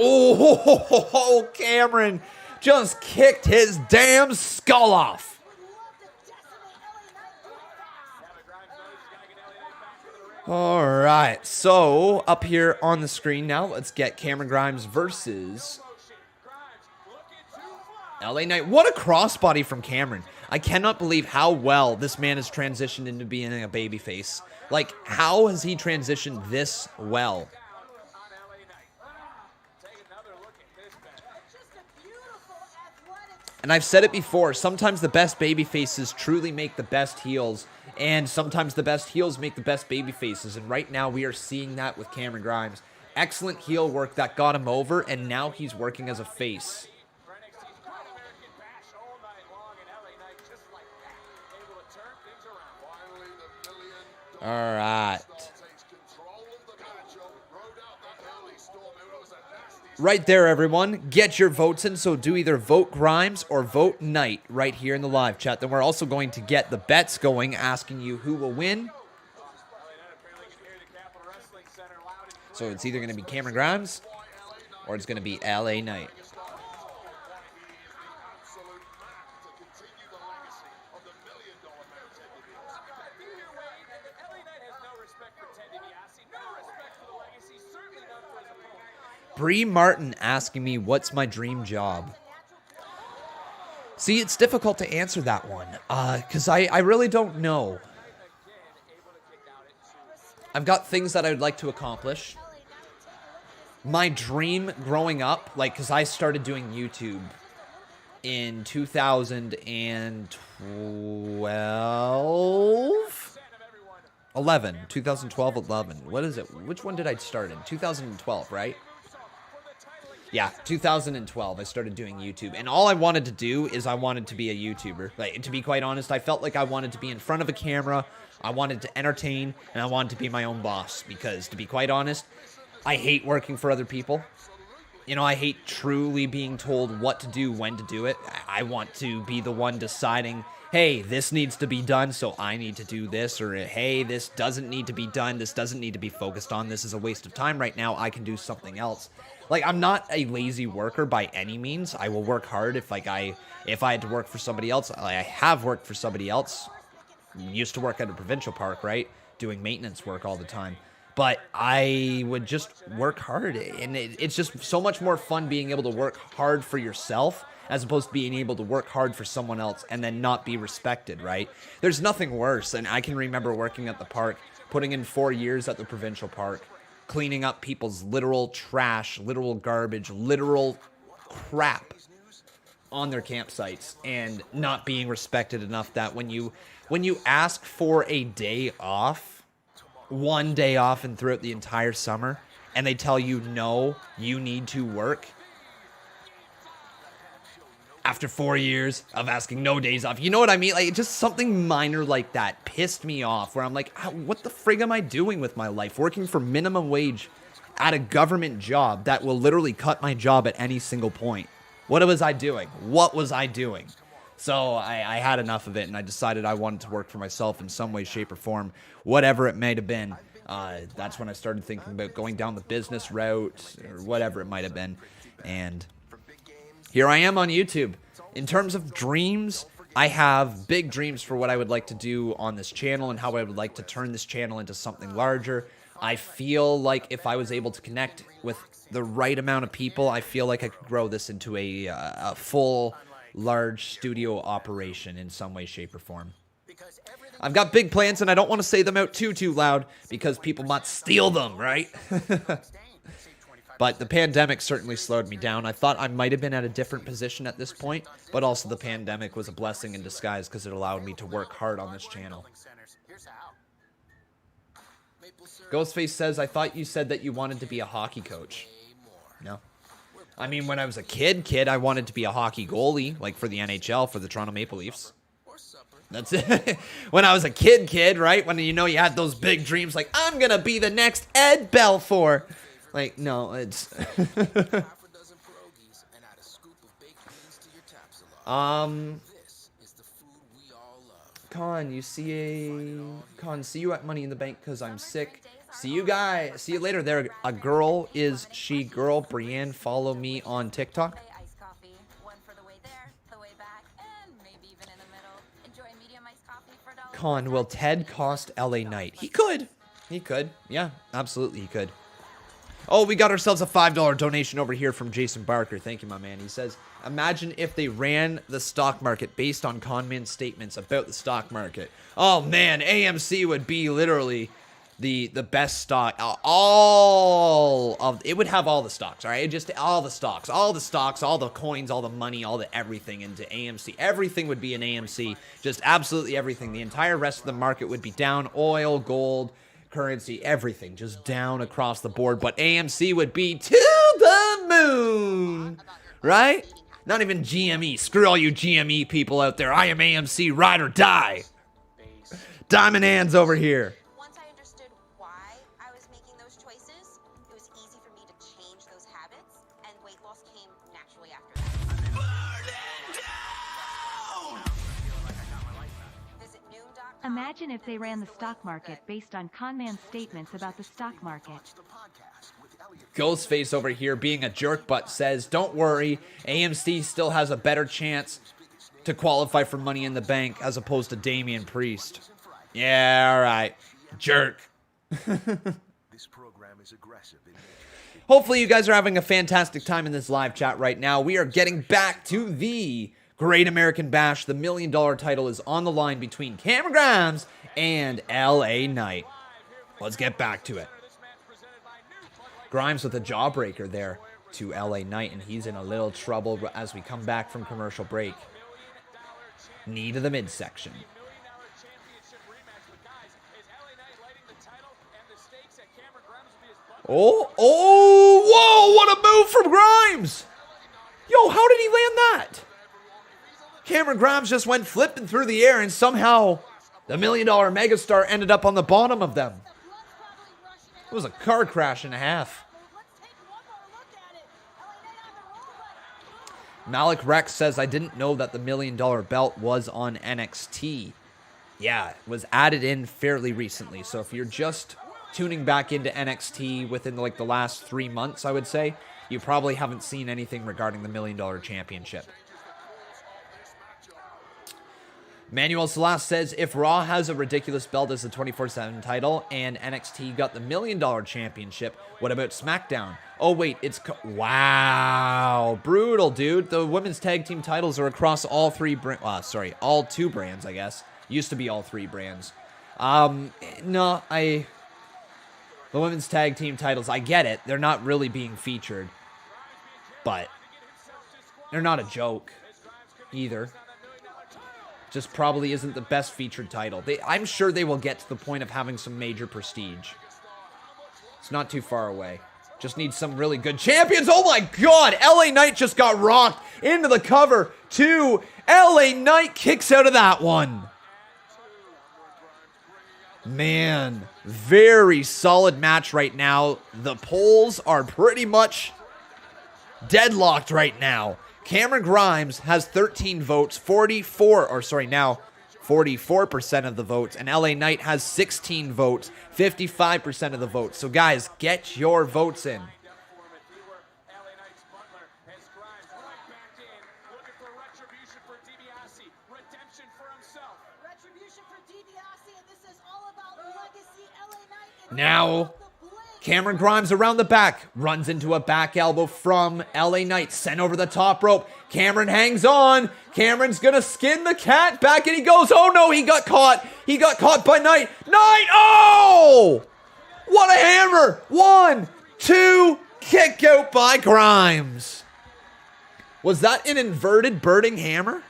Oh, Cameron just kicked his damn skull off. All right, so up here on the screen now, let's get Cameron Grimes versus LA Knight. What a crossbody from Cameron. I cannot believe how well this man has transitioned into being a babyface. Like, how has he transitioned this well? And I've said it before, sometimes the best babyfaces truly make the best heels, and sometimes the best heels make the best babyfaces, and right now we are seeing that with Cameron Grimes. Excellent heel work that got him over, and now he's working as a face. All right. Right there, everyone. Get your votes in. So do either vote Grimes or vote Knight right here in the live chat. Then we're also going to get the bets going, asking you who will win. So it's either going to be Cameron Grimes or it's going to be LA Knight. Bree Martin asking me, what's my dream job? See, it's difficult to answer that one, because I really don't know. I've got things that I would like to accomplish. My dream growing up, like, because I started doing YouTube in 2012? 11. 2012, 11. What is it? Which one did I start in? 2012, right? Yeah, 2012, I started doing YouTube, and all I wanted to do is I wanted to be a YouTuber. Like, to be quite honest, I felt like I wanted to be in front of a camera, I wanted to entertain, and I wanted to be my own boss, because, to be quite honest, I hate working for other people. You know, I hate truly being told what to do, when to do it. I want to be the one deciding, hey, this needs to be done, so I need to do this, or hey, this doesn't need to be done, this doesn't need to be focused on, this is a waste of time right now, I can do something else. Like, I'm not a lazy worker by any means. I will work hard if I had to work for somebody else. I have worked for somebody else. Used to work at a provincial park, right? Doing maintenance work all the time. But I would just work hard. And it's just so much more fun being able to work hard for yourself as opposed to being able to work hard for someone else and then not be respected, right? There's nothing worse. And I can remember working at the park, putting in 4 years at the provincial park, cleaning up people's literal trash, literal garbage, literal crap on their campsites, and not being respected enough that when you ask for a day off, one day off and throughout the entire summer, and they tell you, no, you need to work, after 4 years of asking no days off. You know what I mean? Like, just something minor like that pissed me off, where I'm like, what the frig am I doing with my life? Working for minimum wage at a government job that will literally cut my job at any single point. What was I doing? What was I doing? So I had enough of it, and I decided I wanted to work for myself in some way, shape, or form, whatever it may have been. That's when I started thinking about going down the business route, or whatever it might have been, and here I am on YouTube. In terms of dreams, I have big dreams for what I would like to do on this channel and how I would like to turn this channel into something larger. I feel like if I was able to connect with the right amount of people, I feel like I could grow this into a full, large studio operation in some way, shape, or form. I've got big plans, and I don't want to say them out too loud because people might steal them, right? But the pandemic certainly slowed me down. I thought I might have been at a different position at this point, but also the pandemic was a blessing in disguise because it allowed me to work hard on this channel. Ghostface says, I thought you said that you wanted to be a hockey coach. No. I mean, when I was a kid, I wanted to be a hockey goalie, like for the NHL, for the Toronto Maple Leafs. That's it. When I was a kid, right? When, you know, you had those big dreams like, I'm going to be the next Ed Belfour. Like, no, it's... Con, see you at Money in the Bank because I'm sick. See you guys. See you later there. A girl is she girl. Brienne, follow me on TikTok. Con, will Ted cost LA Knight? He could. He could. Yeah, absolutely he could. Oh, we got ourselves a $5 donation over here from Jason Barker. Thank you, my man. He says, imagine if they ran the stock market based on Conman's statements about the stock market. Oh, man, AMC would be literally the best stock. It would have all the stocks, all right? Just all the stocks, all the coins, all the money, all the everything into AMC. Everything would be in AMC. Just absolutely everything. The entire rest of the market would be down. Oil, gold, currency, everything just down across the board, but AMC would be to the moon, right? Not even GME. Screw all you GME people out there. I am AMC, ride or die. Diamond hands over here. loss came naturally after that. Visit noon.com. Imagine if they ran the stock market based on Conman's statements about the stock market. Ghostface over here being a jerk but says, don't worry, AMC still has a better chance to qualify for Money in the Bank as opposed to Damian Priest. Yeah, alright. Jerk. This program is aggressive. Hopefully you guys are having a fantastic time in this live chat right now. We are getting back to the Great American Bash. The $1 million title is on the line between Cameron Grimes and LA Knight. Let's get back to it. Grimes with a jawbreaker there to LA Knight, and he's in a little trouble as we come back from commercial break. Knee to the midsection. Oh, whoa, what a move from Grimes! Yo, how did he land that? Cameron Grimes just went flipping through the air, and somehow the $1 million megastar ended up on the bottom of them. It was a car crash and a half. Malik Rex says, I didn't know that the $1 million belt was on NXT. Yeah, it was added in fairly recently. So if you're just tuning back into NXT within like the last 3 months, I would say, you probably haven't seen anything regarding the $1 million championship. Manuel Salas says, if Raw has a ridiculous belt as the 24/7 title and NXT got the $1 million championship, what about SmackDown? Oh, wait, it's... Wow. Brutal, dude. The women's tag team titles are across all all two brands, I guess. Used to be all three brands. The women's tag team titles, I get it. They're not really being featured. But they're not a joke either. Just probably isn't the best featured title. I'm sure they will get to the point of having some major prestige. It's not too far away. Just need some really good champions. Oh my god! LA Knight just got rocked into the cover. 2. LA Knight kicks out of that one. Man, very solid match right now. The polls are pretty much deadlocked right now. Cameron Grimes has 13 votes, 44% of the votes, and LA Knight has 16 votes, 55% of the votes. So guys, get your votes in. Now, Cameron Grimes around the back, runs into a back elbow from LA Knight, sent over the top rope. Cameron hangs on. Cameron's gonna skin the cat. Back and he goes. Oh no, he got caught. He got caught by Knight. Knight, oh! What a hammer. 1, 2, kick out by Grimes. Was that an inverted birding hammer?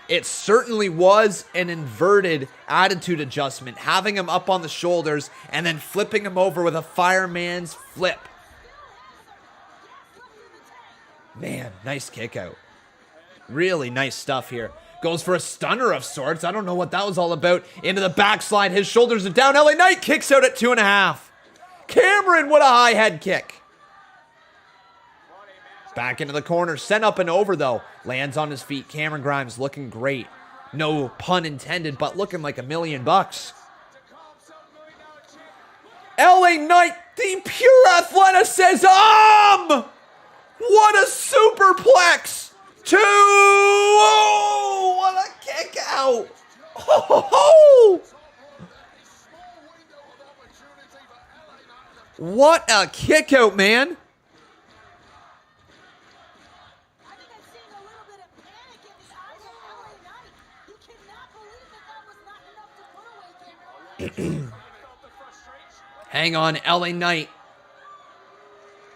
It certainly was an inverted attitude adjustment, having him up on the shoulders and then flipping him over with a fireman's flip. Man, nice kick out. Really nice stuff here. Goes for a stunner of sorts. I don't know what that was all about. Into the backslide. His shoulders are down. LA Knight kicks out at 2.5. Cameron, what a high head kick. Back into the corner, sent up and over though. Lands on his feet. Cameron Grimes looking great. No pun intended, but looking like $1 million. LA Knight, the pure athleticism! What a superplex! 2! Oh, what a kick out! Oh! What a kick out, man! Hang on, LA Knight.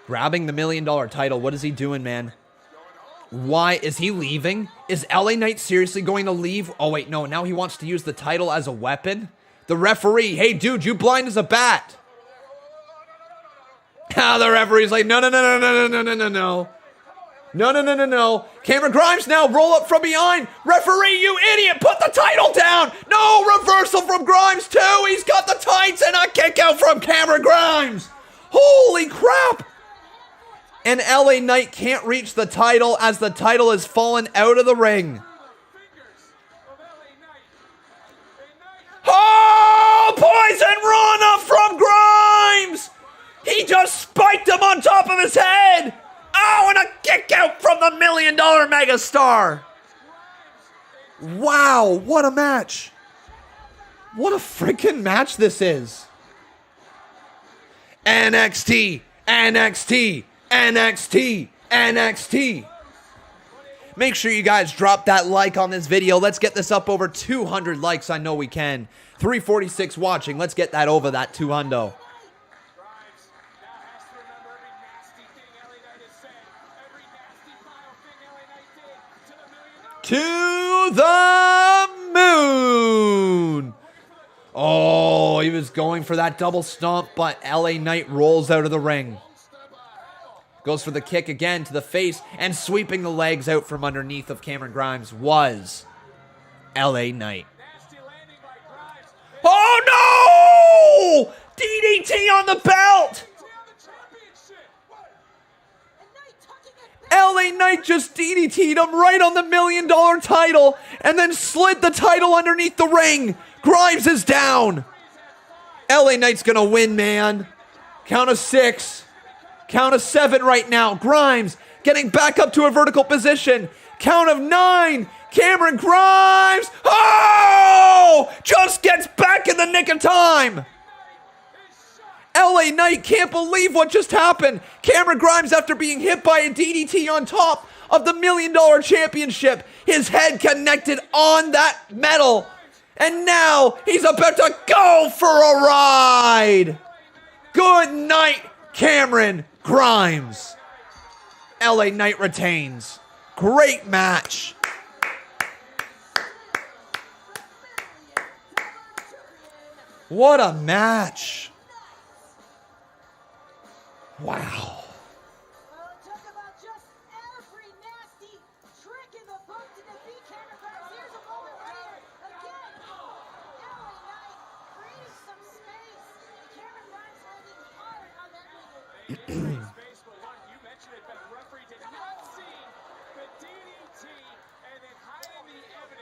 Grabbing the $1 million title. What is he doing, man? Why is he leaving? Is LA Knight seriously going to leave? Oh, wait, no. Now he wants to use the title as a weapon? The referee. Hey, dude, you blind as a bat. The referee's like, no. No. Cameron Grimes now roll up from behind. Referee, you idiot, put the title down. No, reversal from Grimes too. He's got the tights and a kick out from Cameron Grimes. Holy crap. And LA Knight can't reach the title as the title has fallen out of the ring. Oh, Poison Rana from Grimes! He just spiked him on top of his head! Oh, and a kick out from the $1 Million Megastar! Wow, what a match! What a freaking match this is! NXT, NXT, NXT, NXT. Make sure you guys drop that like on this video. Let's get this up over 200 likes. I know we can. 346 watching. Let's get that over that 200. To the moon. Oh, he was going for that double stomp, but LA Knight rolls out of the ring. Goes for the kick again to the face, and sweeping the legs out from underneath of Cameron Grimes was LA Knight. Oh no! DDT on the belt! LA Knight just DDT'd him right on the $1 Million title and then slid the title underneath the ring. Grimes is down. LA Knight's gonna win, man. Count of 6. Count of 7 right now. Grimes getting back up to a vertical position. Count of 9. Cameron Grimes. Oh! Just gets back in the nick of time. LA Knight can't believe what just happened. Cameron Grimes, after being hit by a DDT on top of the $1 Million Championship, his head connected on that metal. And now he's about to go for a ride. Good night, Cameron Grimes. LA Knight retains. Great match. What a match. Wow.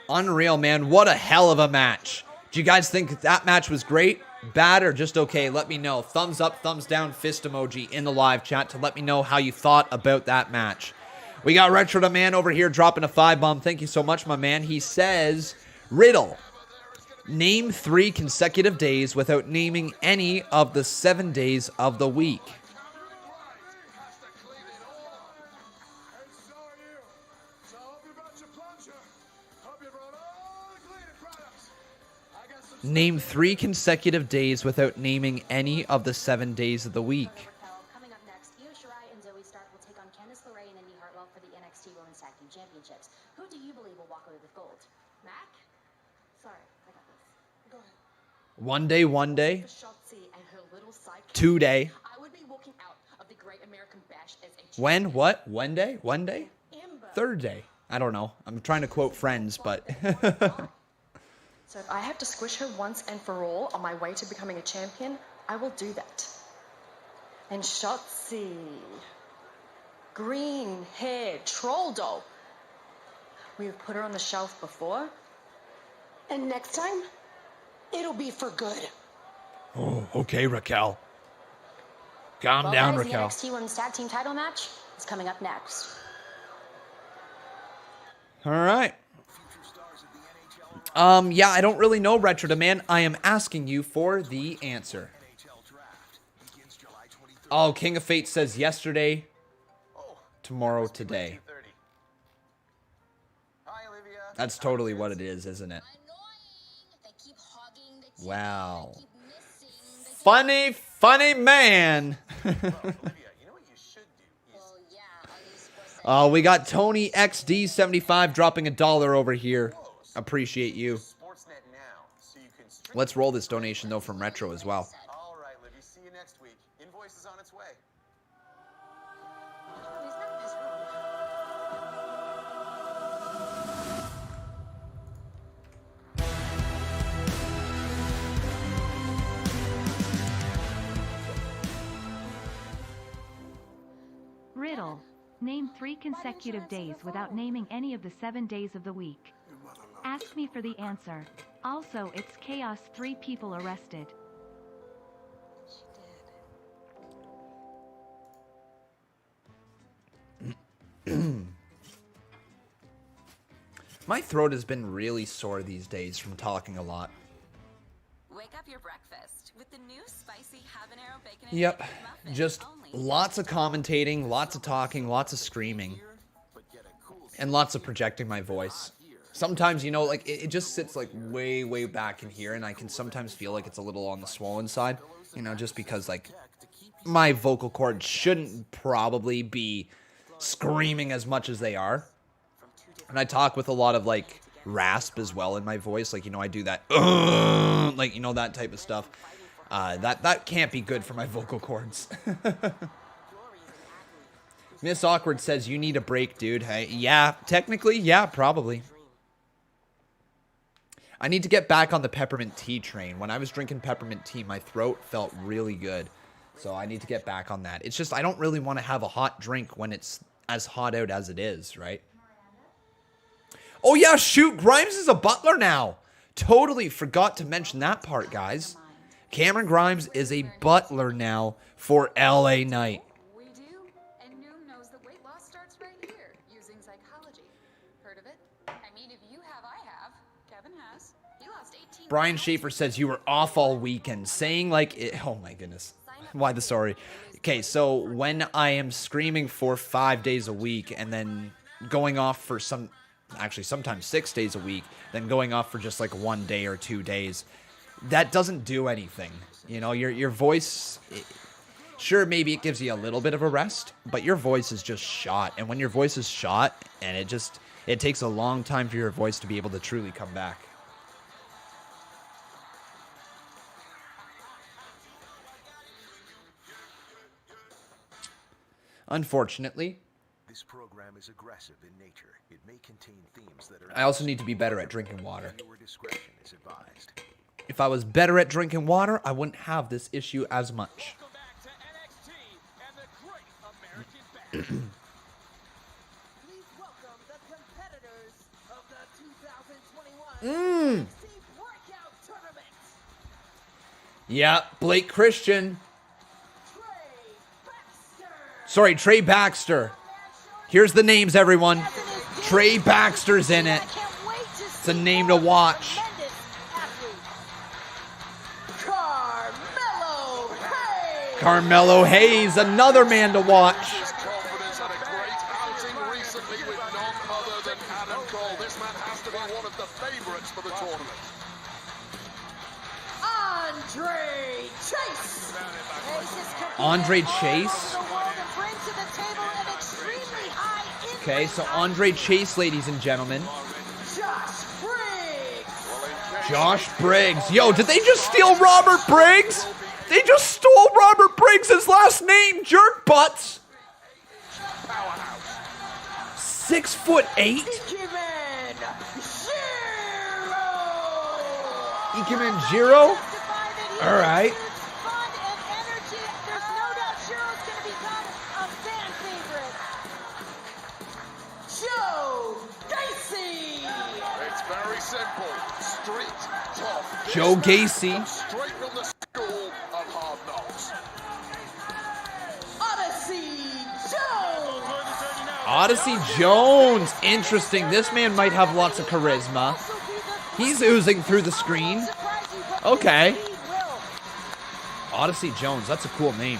Unreal, man. What a hell of a match. Do you guys think that match was great, bad, or just okay? Let me know. Thumbs up, thumbs down, fist emoji in the live chat to let me know how you thought about that match. We got Retro the Man over here dropping a 5-bomb. Thank you so much, my man. He says, Riddle, name 3 consecutive days without naming any of the 7 days of the week. Name 3 consecutive days without naming any of the 7 days of the week. Coming up next, Shirai and Zoey Stark will take on Candice LeRae and Indy Hartwell for the NXT Women's Tag Team Championships. Who do you believe will walk away with gold? Mac? Sorry, I got this. Go ahead. One day. Shotzi and her little sidekick. 2 day. I would be walking out of the Great American Bash as a When? What? One day? Amber. Third day. I don't know. I'm trying to quote Friends, but... So if I have to squish her once and for all on my way to becoming a champion, I will do that. And Shotzi, green hair troll doll. We've put her on the shelf before. And next time, it'll be for good. Oh, okay, Raquel. Calm down, guys, Raquel. The NXT Women's Tag Team title match is coming up next. All right. Yeah, I don't really know, Retro Demand. I am asking you for the answer. Oh, King of Fate says yesterday, tomorrow, today. That's totally what it is, isn't it? Wow. Funny, funny man. Oh, we got Tony XD75 dropping $1 over here. Appreciate you. Let's roll this donation, though, from Retro as well. All right, Livy. See you next week. Invoice is on its way. Riddle. Name 3 consecutive days without naming any of the 7 days of the week. Ask me for the answer. Also, it's chaos. 3 people arrested. My throat has been really sore these days from talking a lot. Wake up your breakfast with the new spicy habanero bacon. Yep, just lots of commentating, lots of talking, lots of screaming, and lots of projecting my voice. Sometimes, you know, like, it just sits, like, way, way back in here, and I can sometimes feel like it's a little on the swollen side, you know, just because, like, my vocal cords shouldn't probably be screaming as much as they are. And I talk with a lot of, like, rasp as well in my voice. Like, you know, I do that, like, you know, that type of stuff. That can't be good for my vocal cords. Miss Awkward says, you need a break, dude. Hey, yeah, technically, yeah, probably. I need to get back on the peppermint tea train. When I was drinking peppermint tea, my throat felt really good. So I need to get back on that. It's just, I don't really want to have a hot drink when it's as hot out as it is, right? Oh yeah, shoot, Grimes is a butler now. Totally forgot to mention that part, guys. Cameron Grimes is a butler now for LA Knight. We do, and Noom knows that weight loss starts right here, using psychology. Heard of it? I mean, if you have, I have. Kevin has. He lost 18. Brian Schaefer says you were off all weekend, saying like it. Oh my goodness. Why the sorry? Okay, so when I am screaming for 5 days a week and then going off for actually sometimes 6 days a week, then going off for just like 1 day or 2 days, that doesn't do anything. You know, your voice, sure, maybe it gives you a little bit of a rest, but your voice is just shot. And when your voice is shot, and it takes a long time for your voice to be able to truly come back. Unfortunately, this program is aggressive in nature. It may contain themes that are I also need to be better at drinking water. Your discretion is advised. If I was better at drinking water, I wouldn't have this issue as much. Welcome back to NXT and the Great American Bash. Please welcome the competitors of the 2021 NXT Breakout Tournament. Yeah, Blake Christian. Sorry, Trey Baxter. Here's the names, everyone. Trey Baxter's in it. It's a name to watch. Carmelo Hayes, another man to watch. Confidence had a great outing recently with none other than Adam Cole. This man has to be one of the favorites for the tournament. Andre Chase. Andre Chase? Okay, so Andre Chase, ladies and gentlemen. Josh Briggs. Yo, did they just steal Robert Briggs? They just stole Robert Briggs' last name, jerk butts. 6'8". Ikemen Jiro? All right. Joe Gacy. Straight from the school of hard knocks. Odyssey Odyssey Jones. Jones. Interesting. This man might have lots of charisma. He's oozing through the screen. Okay. Odyssey Jones. That's a cool name.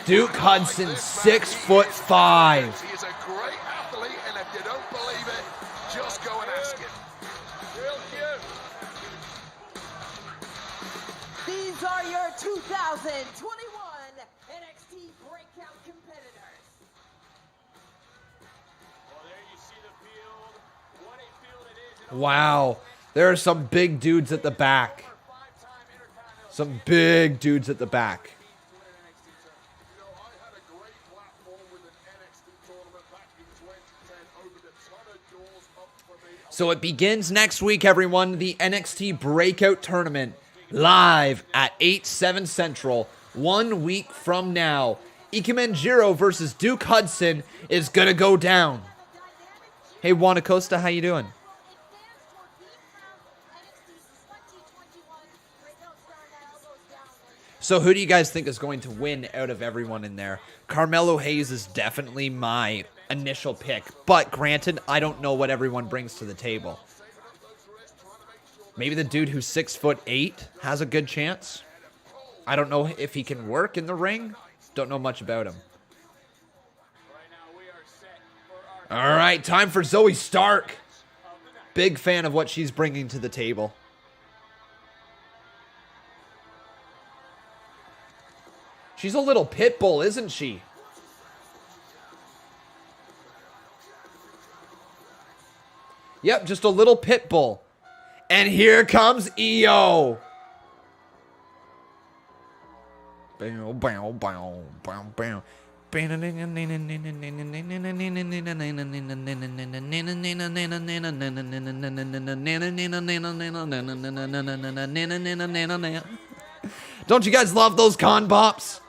Duke Hudson, 6'5". He is a great athlete, and if you don't believe it, just go and ask him. Real cute. These are your 2021 NXT Breakout competitors. Well, there you see the field. What a field it is. Wow. There are some big dudes at the back. Some big dudes at the back. So it begins next week, everyone. The NXT Breakout Tournament live at 8/7 Central 1 week from now, Ikemen versus Duke Hudson is going to go down. Hey, Juan Acosta, how you doing? So who do you guys think is going to win out of everyone in there? Carmelo Hayes is definitely my initial pick. But granted, I don't know what everyone brings to the table. Maybe the dude who's 6'8" has a good chance. I don't know if he can work in the ring. Don't know much about him. All right, time for Zoey Stark. Big fan of what she's bringing to the table. She's a little pit bull, isn't she? Yep, just a little pit bull. And here comes Io. Bow, bow, bow, bow, bow. Don't you guys love those con bops?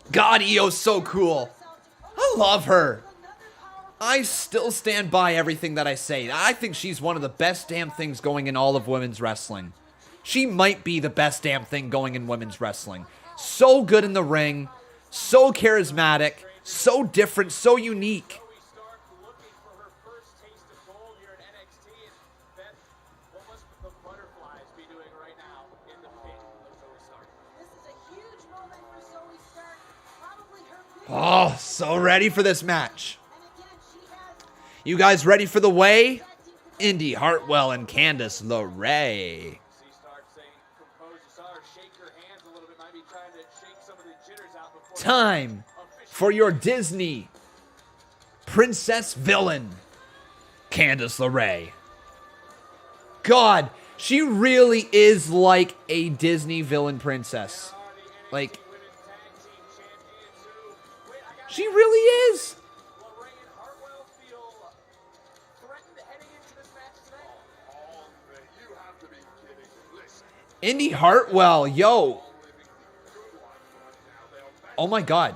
God, Io's so cool. I love her. I still stand by everything that I say. I think she's one of the best damn things going in all of women's wrestling. She might be the best damn thing going in women's wrestling. So good in the ring, so charismatic, so different, so unique. Oh, so ready for this match. You guys ready for the way? Indy Hartwell and Candice LeRae. Time for your Disney princess villain, Candice LeRae. God, she really is like a Disney villain princess. Like, she really is. Indy Hartwell, yo. Oh my God.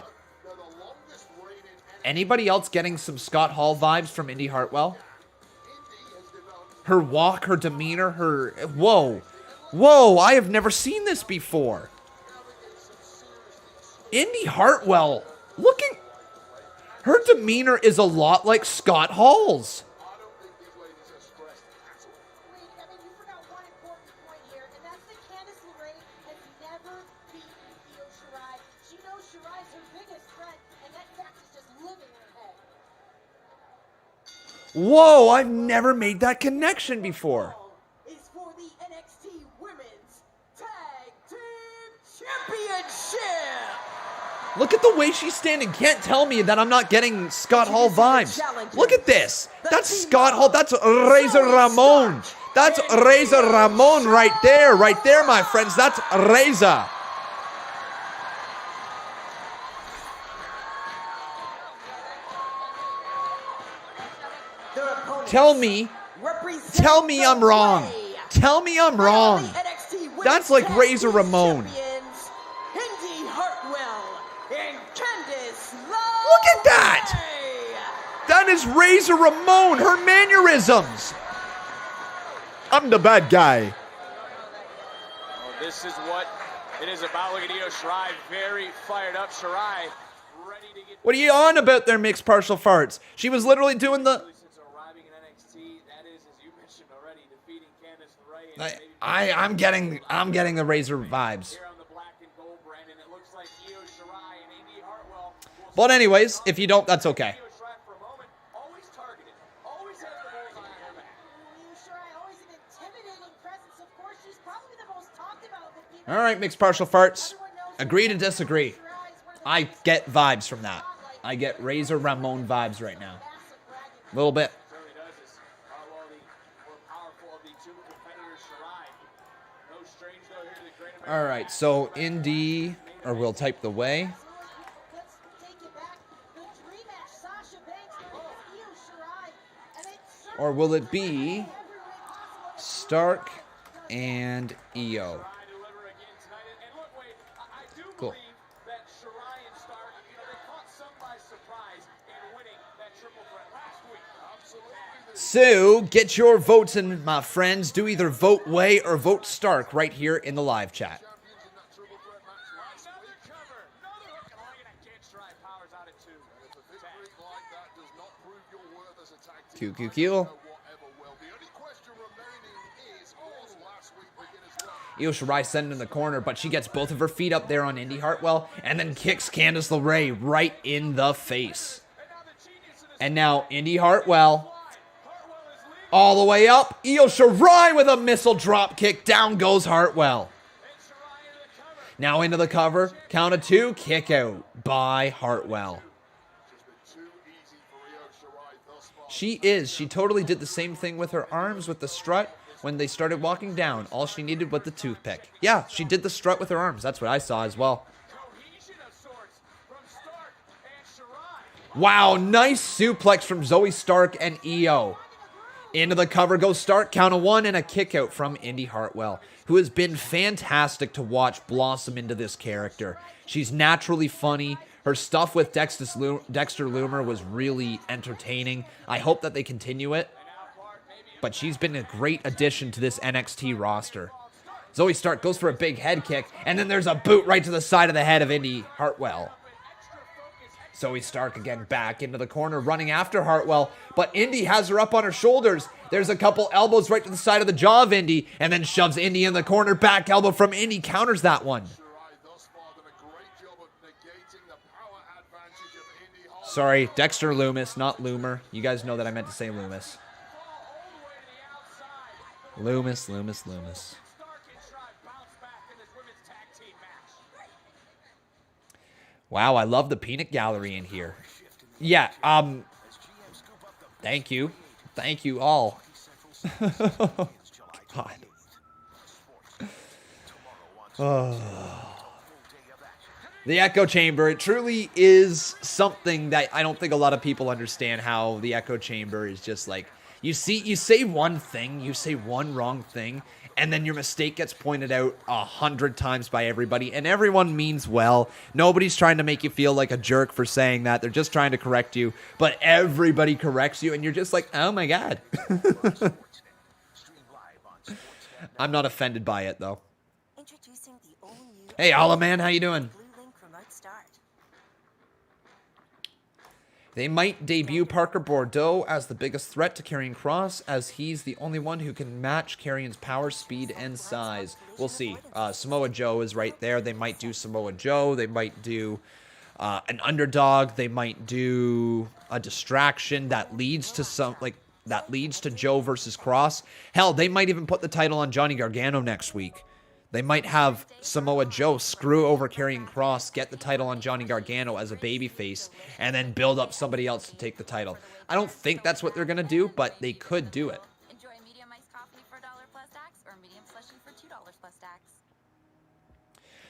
Anybody else getting some Scott Hall vibes from Indy Hartwell? Her walk, her demeanor, her... Whoa. Whoa, I have never seen this before. Indy Hartwell, looking... Her demeanor is a lot like Scott Hall's. Whoa, I've never made that connection before. Is for the NXT Women's Tag Team Championship. Look at the way she's standing. Can't tell me that I'm not getting Scott Hall vibes. Look at this. That's Scott Hall. That's Razor Ramon. That's Razor Ramon right there. Right there, my friends. That's Razor. Tell me I'm wrong. Tell me I'm wrong. That's like Razor Ramon. Look at that. That is Razor Ramon. Her mannerisms. I'm the bad guy. Well, this is what it is about. Look at Io Shirai, very fired up. Shirai ready to get... What are you on about there, mixed partial farts? She was literally doing the... I'm getting the Razor vibes. But anyways, if you don't, that's okay. All right, mixed partial farts. Agree to disagree. I get vibes from that. I get Razor Ramon vibes right now. A little bit. All right, so Indy, or we'll type the way. Or will it be Stark and Io. Cool. So, get your votes in, my friends. Do either vote Way or vote Stark right here in the live chat. QQQ. Io Shirai sent in the corner, but she gets both of her feet up there on Indy Hartwell and then kicks Candice LeRae right in the face. And now Indy Hartwell all the way up. Io Shirai with a missile drop kick. Down goes Hartwell. Now into the cover. Count of 2. Kick out by Hartwell. She totally did the same thing with her arms with the strut when they started walking down. All she needed was the toothpick. Yeah, she did the strut with her arms. That's what I saw as well. Wow, nice suplex from Zoey Stark and Io. Into the cover goes Stark, count of 1, and a kick out from Indy Hartwell, who has been fantastic to watch blossom into this character. She's naturally funny. Her stuff with Dexter Loomer was really entertaining. I hope that they continue it. But she's been a great addition to this NXT roster. Zoey Stark goes for a big head kick, and then there's a boot right to the side of the head of Indy Hartwell. Zoey Stark again back into the corner, running after Hartwell, but Indy has her up on her shoulders. There's a couple elbows right to the side of the jaw of Indy, and then shoves Indy in the corner. Back elbow from Indy counters that one. Sorry, Dexter Loomis, not Loomer. You guys know that I meant to say Loomis. Loomis. Wow, I love the peanut gallery in here. Yeah, thank you. Thank you all. God. Oh. The Echo Chamber, it truly is something that I don't think a lot of people understand, how the Echo Chamber is just like, you say one thing, you say one wrong thing, and then your mistake gets pointed out 100 times by everybody, and everyone means well. Nobody's trying to make you feel like a jerk for saying that. They're just trying to correct you, but everybody corrects you, and you're just like, oh my God. I'm not offended by it, though. Hey, Holla Man, how you doing? They might debut Parker Boudreaux as the biggest threat to Karrion Kross, as he's the only one who can match Karrion's power, speed, and size. We'll see. Samoa Joe is right there. They might do Samoa Joe. They might do an underdog. They might do a distraction that leads to Joe versus Kross. Hell, they might even put the title on Johnny Gargano next week. They might have Samoa Joe screw over Karrion Kross, get the title on Johnny Gargano as a babyface, and then build up somebody else to take the title. I don't think that's what they're going to do, but they could do it. Enjoy medium iced coffee for $1 plus tax or medium slushy for $2 plus tax.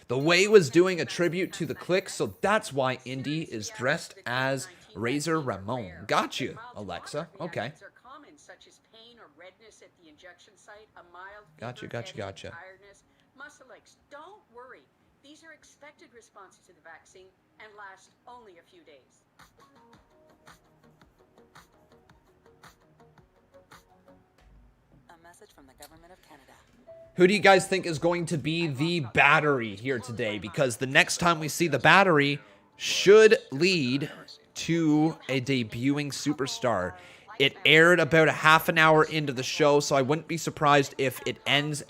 The Way was doing a tribute to the Click, so that's why Indy is dressed as Razor Ramon. Got you, Alexa. Okay. Gotcha. Muscle aches. Don't worry. These are expected responses to the vaccine and last only a few days. A message from the government of Canada. Who do you guys think is going to be the Battery here today? Because the next time we see the Battery should lead to a debuting superstar. It aired about a half an hour into the show, so I wouldn't be surprised if it airs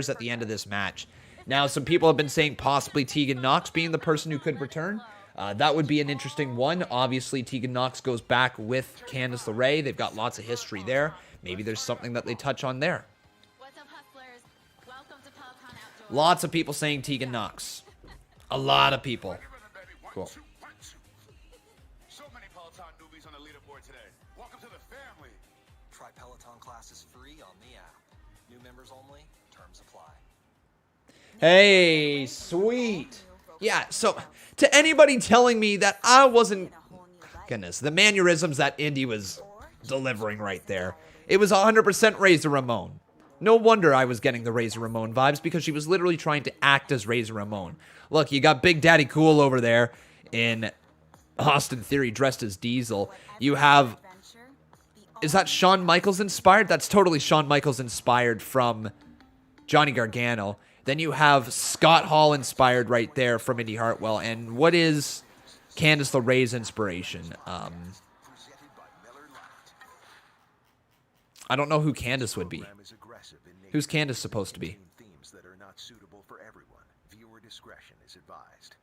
at the end of this match. Now, some people have been saying possibly Tegan Nox being the person who could return. That would be an interesting one. Obviously, Tegan Nox goes back with Candice LeRae. They've got lots of history there. Maybe there's something that they touch on there. What's up, hustlers? Welcome to Peloton Outdoors. Lots of people saying Tegan Nox. A lot of people. Cool. Hey, sweet. Yeah, so to anybody telling me that I wasn't... Goodness, the mannerisms that Indy was delivering right there. It was 100% Razor Ramon. No wonder I was getting the Razor Ramon vibes, because she was literally trying to act as Razor Ramon. Look, you got Big Daddy Cool over there in Austin Theory dressed as Diesel. You have... Is that Shawn Michaels inspired? That's totally Shawn Michaels inspired from Johnny Gargano. Then you have Scott Hall inspired right there from Indy Hartwell. And what is Candice LeRae's inspiration? I don't know who Candice would be. Who's Candice supposed to be? Themes that are not suitable for everyone. Viewer discretion is advised.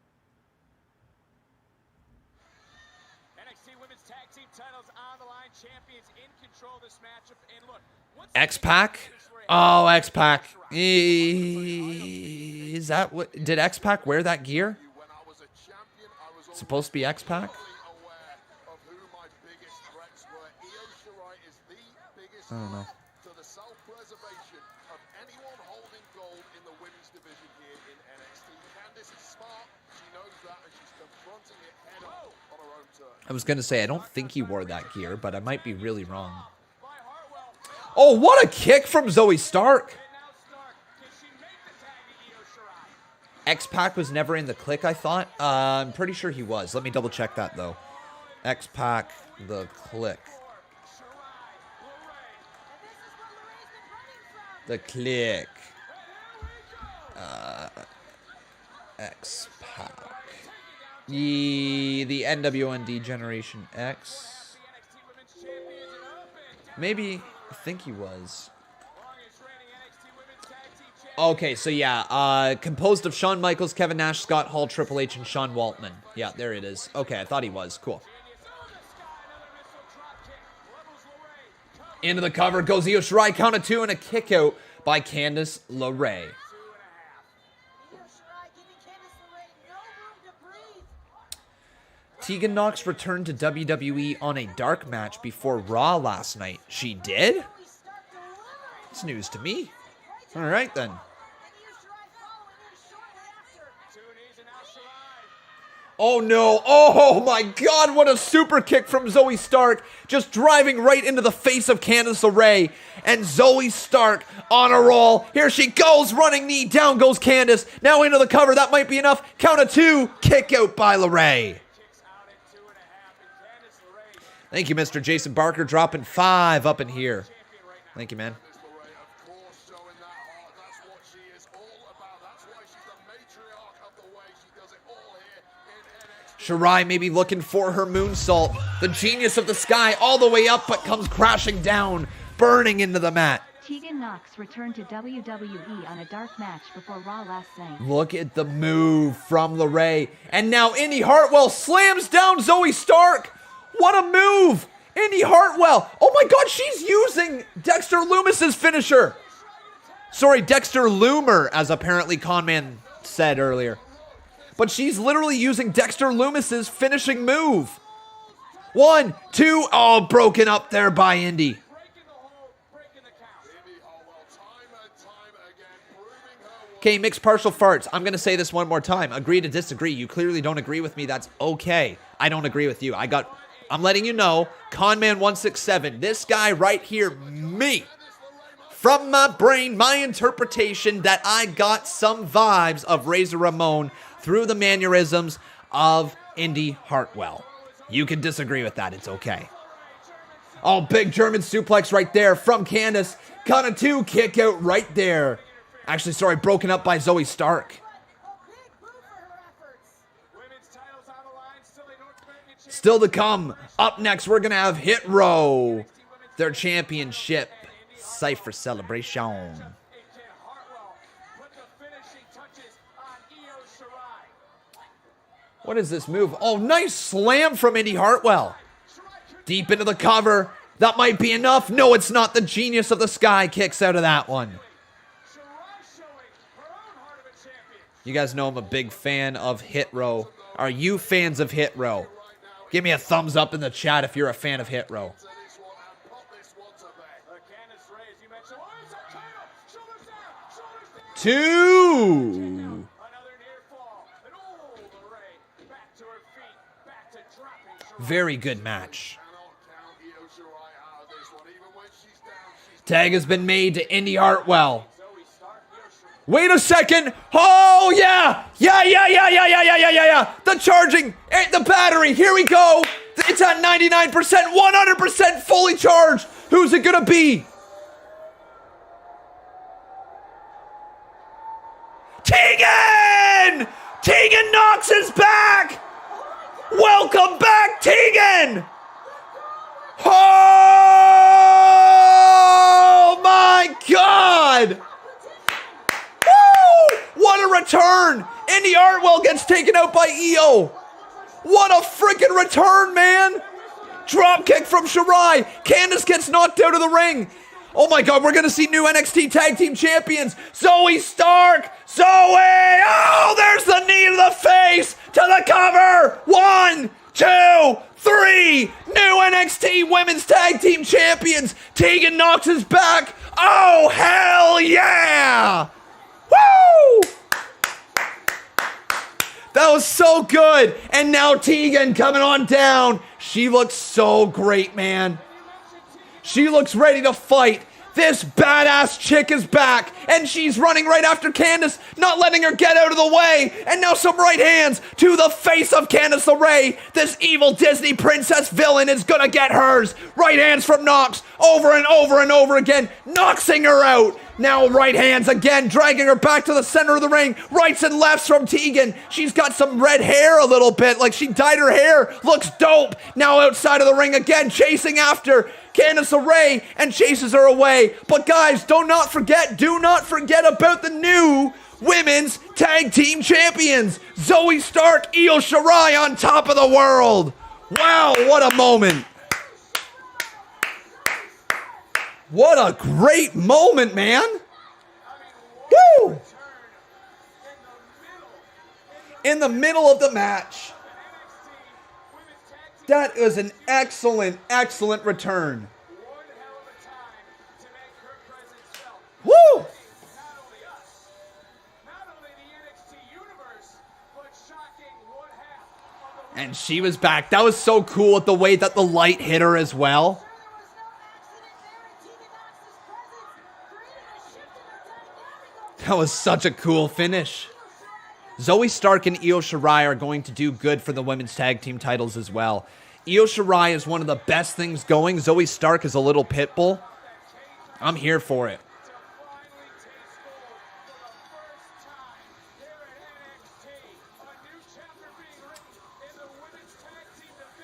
NXT Women's Tag Team titles on the line. Champions in control of this matchup. And look, X-Pac? Oh, X-Pac. Is that what? Did X-Pac wear that gear? Supposed to be X-Pac? I don't know. To the self-preservation of anyone holding gold in the women's division here in NXT. Candice is smart. She knows that, and she's confronting it head on her own turn. I was going to say, I don't think he wore that gear, but I might be really wrong. Oh, what a kick from Zoey Stark! X-Pac was never in the Click, I thought. I'm pretty sure he was. Let me double check that, though. X-Pac, the Click. The Click. X-Pac. The NWND Generation X. Maybe, I think he was. Okay, so yeah, composed of Shawn Michaels, Kevin Nash, Scott Hall, Triple H, and Sean Waltman. Yeah, there it is. Okay, I thought he was. Cool. Into the cover goes Io Shirai, count of 2, and a kick out by Candice LeRae. Tegan Nox returned to WWE on a dark match before Raw last night. She did? It's news to me. All right, then. Oh, no. Oh, my God. What a super kick from Zoey Stark. Just driving right into the face of Candice LeRae. And Zoey Stark on a roll. Here she goes. Running knee. Down goes Candice. Now into the cover. That might be enough. Count of 2. Kick out by LeRae. Thank you, Mr. Jason Barker. Dropping 5 up in here. Thank you, man. Shirai may be looking for her moonsault. The genius of the sky all the way up, but comes crashing down, burning into the mat. Tegan Nox returned to WWE on a dark match before Raw last night. Look at the move from LeRae. And now Indy Hartwell slams down Zoey Stark. What a move. Indy Hartwell. Oh my God, she's using Dexter Loomis's finisher. Sorry, Dexter Loomer, as apparently Conman said earlier. But she's literally using Dexter Loomis's finishing move. 1, 2, oh, broken up there by Indy. Okay, mixed partial farts. I'm going to say this one more time. Agree to disagree. You clearly don't agree with me. That's okay. I don't agree with you. I'm letting you know, Conman167, this guy right here, me. From my brain, my interpretation that I got some vibes of Razor Ramon through the mannerisms of Indy Hartwell. You can disagree with that. It's okay. Oh, big German suplex right there from Candice. Count of 2, kick out right there. Actually, sorry, broken up by Zoey Stark. Still to come. Up next, we're going to have Hit Row. Their championship. Cypher celebration. What is this move? Oh, nice slam from Indy Hartwell. Deep into the cover. That might be enough. No, it's not. The genius of the sky kicks out of that one. You guys know I'm a big fan of Hit Row. Are you fans of Hit Row? Give me a thumbs up in the chat if you're a fan of Hit Row. 2. Very good match. Tag has been made to Indy Hartwell. Wait a second. Oh, yeah. Yeah. The charging, the battery. Here we go. It's at 99%, 100% fully charged. Who's it going to be? Tegan! Tegan Nox is back! Welcome back, Tegan! Oh my God! Woo! What a return! Indy Hartwell gets taken out by Io. What a freaking return, man! Drop kick from Shirai. Candice gets knocked out of the ring. Oh my God, we're gonna see new NXT Tag Team Champions. Zoey Stark! Zoey! Oh, there's the knee to the face! To the cover! 1, 2, 3! New NXT Women's Tag Team Champions! Tegan Nox is back! Oh, hell yeah! Woo! That was so good! And now Tegan coming on down. She looks so great, man. She looks ready to fight. This badass chick is back, and she's running right after Candice, not letting her get out of the way. And now some right hands to the face of Candice LeRae. This evil Disney princess villain is gonna get hers. Right hands from Nox, over and over and over again, noxing her out. Now right hands again, dragging her back to the center of the ring. Rights and lefts from Tegan. She's got some red hair a little bit, like she dyed her hair. Looks dope. Now outside of the ring again, chasing after Candice LeRae and chases her away. But guys, do not forget about the new Women's Tag Team Champions. Zoey Stark, Io Shirai on top of the world. Wow, what a moment. What a great moment, man. Woo! In the middle of the match. That is an excellent, excellent return. Woo! And she was back. That was so cool with the way that the light hit her as well. That was such a cool finish. Zoey Stark and Io Shirai are going to do good for the women's tag team titles as well. Io Shirai is one of the best things going. Zoey Stark is a little pit bull. I'm here for it.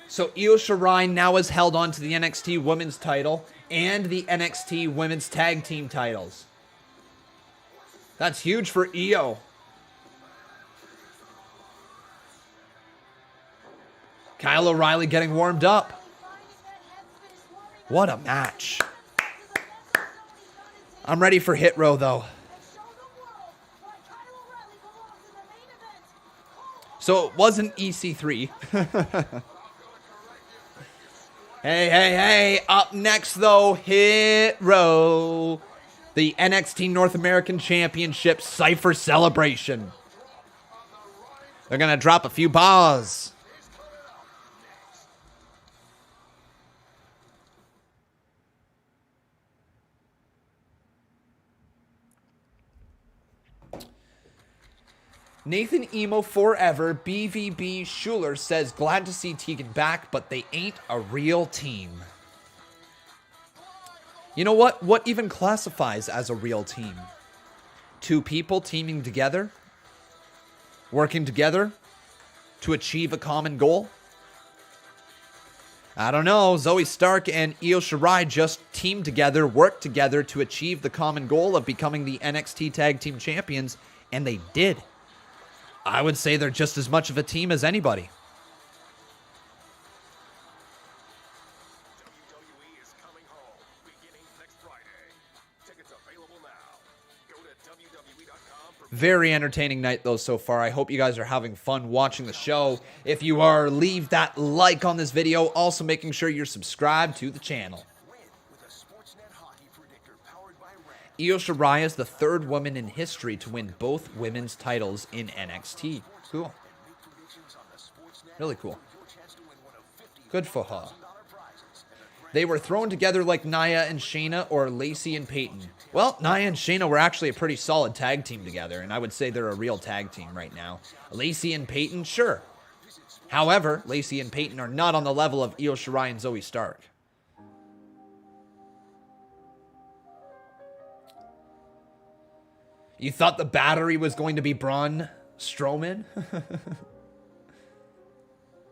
So Io Shirai now has held on to the NXT Women's title and the NXT Women's Tag Team titles. That's huge for Io. Kyle O'Reilly getting warmed up. What a match. I'm ready for Hit Row, though. So it wasn't EC3. Hey. Up next, though, Hit Row. The NXT North American Championship Cypher Celebration. They're going to drop a few bars. Nathan Emo Forever, BVB Schuler says, glad to see Tegan back, but they ain't a real team. You know what? What even classifies as a real team? Two people teaming together? Working together to achieve a common goal? I don't know. Zoey Stark and Io Shirai just teamed together, worked together to achieve the common goal of becoming the NXT Tag Team Champions, and they did. I would say they're just as much of a team as anybody. Very entertaining night, though, so far. I hope you guys are having fun watching the show. If you are, leave that like on this video. Also, making sure you're subscribed to the channel. Io Shirai is the third woman in history to win both women's titles in NXT. Cool. Really cool. Good for her. They were thrown together like Nia and Shayna or Lacey and Peyton. Well, Nia and Shayna were actually a pretty solid tag team together, and I would say they're a real tag team right now. Lacey and Peyton, sure. However, Lacey and Peyton are not on the level of Io Shirai and Zoey Stark. You thought the battery was going to be Braun Strowman?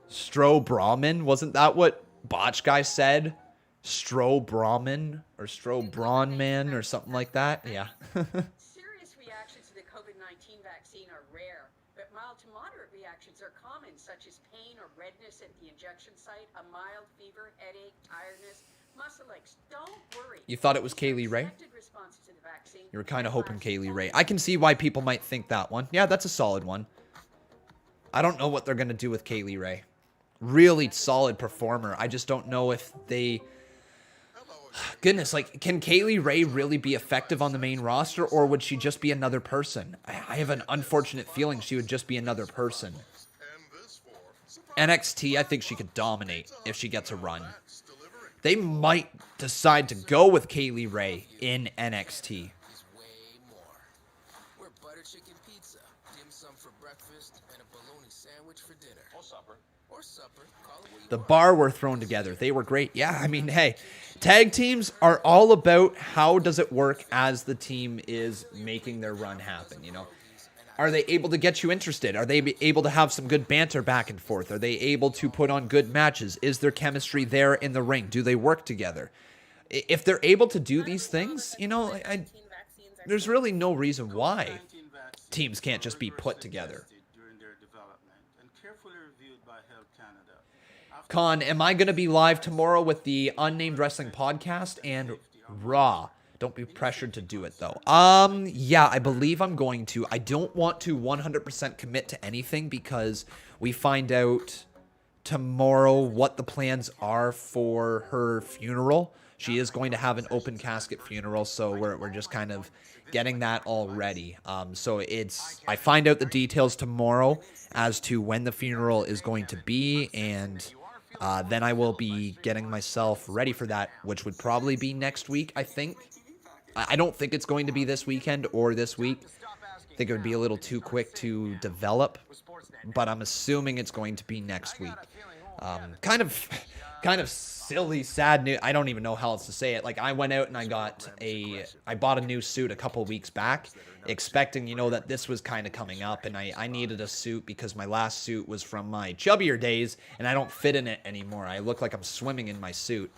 Strowbrahman? Wasn't that what Botch Guy said? Strowbrahman or Strowbrawnman or something like that? Yeah. Serious reactions to the COVID-19 vaccine are rare, but mild to moderate reactions are common, such as pain or redness at the injection site, a mild fever, headache, tiredness, muscle aches. Don't worry. You thought it was Kaylee Ray? You were kind of hoping Kaylee Ray. I can see why people might think that one. Yeah, that's a solid one. I don't know what they're going to do with Kaylee Ray. Really solid performer. I just don't know if they... Goodness, like, can Kaylee Ray really be effective on the main roster, or would she just be another person? I have an unfortunate feeling she would just be another person. NXT, I think she could dominate if she gets a run. They might decide to go with Kaylee Ray in NXT. The bar were thrown together. They were great. Yeah, I mean, hey, tag teams are all about how does it work as the team is making their run happen, you know? Are they able to get you interested? Are they able to have some good banter back and forth? Are they able to put on good matches? Is there chemistry there in the ring? Do they work together? If they're able to do these things, you know, there's really no reason why teams can't just be put together. Con, am I going to be live tomorrow with the Unnamed Wrestling Podcast and Raw? Don't be pressured to do it, though. Yeah, I believe I'm going to. I don't want to 100% commit to anything because we find out tomorrow what the plans are for her funeral. She is going to have an open casket funeral, so we're just kind of getting that all ready. So I find out the details tomorrow as to when the funeral is going to be, and then I will be getting myself ready for that, which would probably be next week, I think. I don't think it's going to be this weekend or this week. I think it would be a little too quick to develop, but I'm assuming it's going to be next week. Kind of silly, sad news. I don't even know how else to say it. Like, I went out and I bought a new suit a couple weeks back, expecting, you know, that this was kind of coming up, and I needed a suit because my last suit was from my chubbier days, and I don't fit in it anymore. I look like I'm swimming in my suit.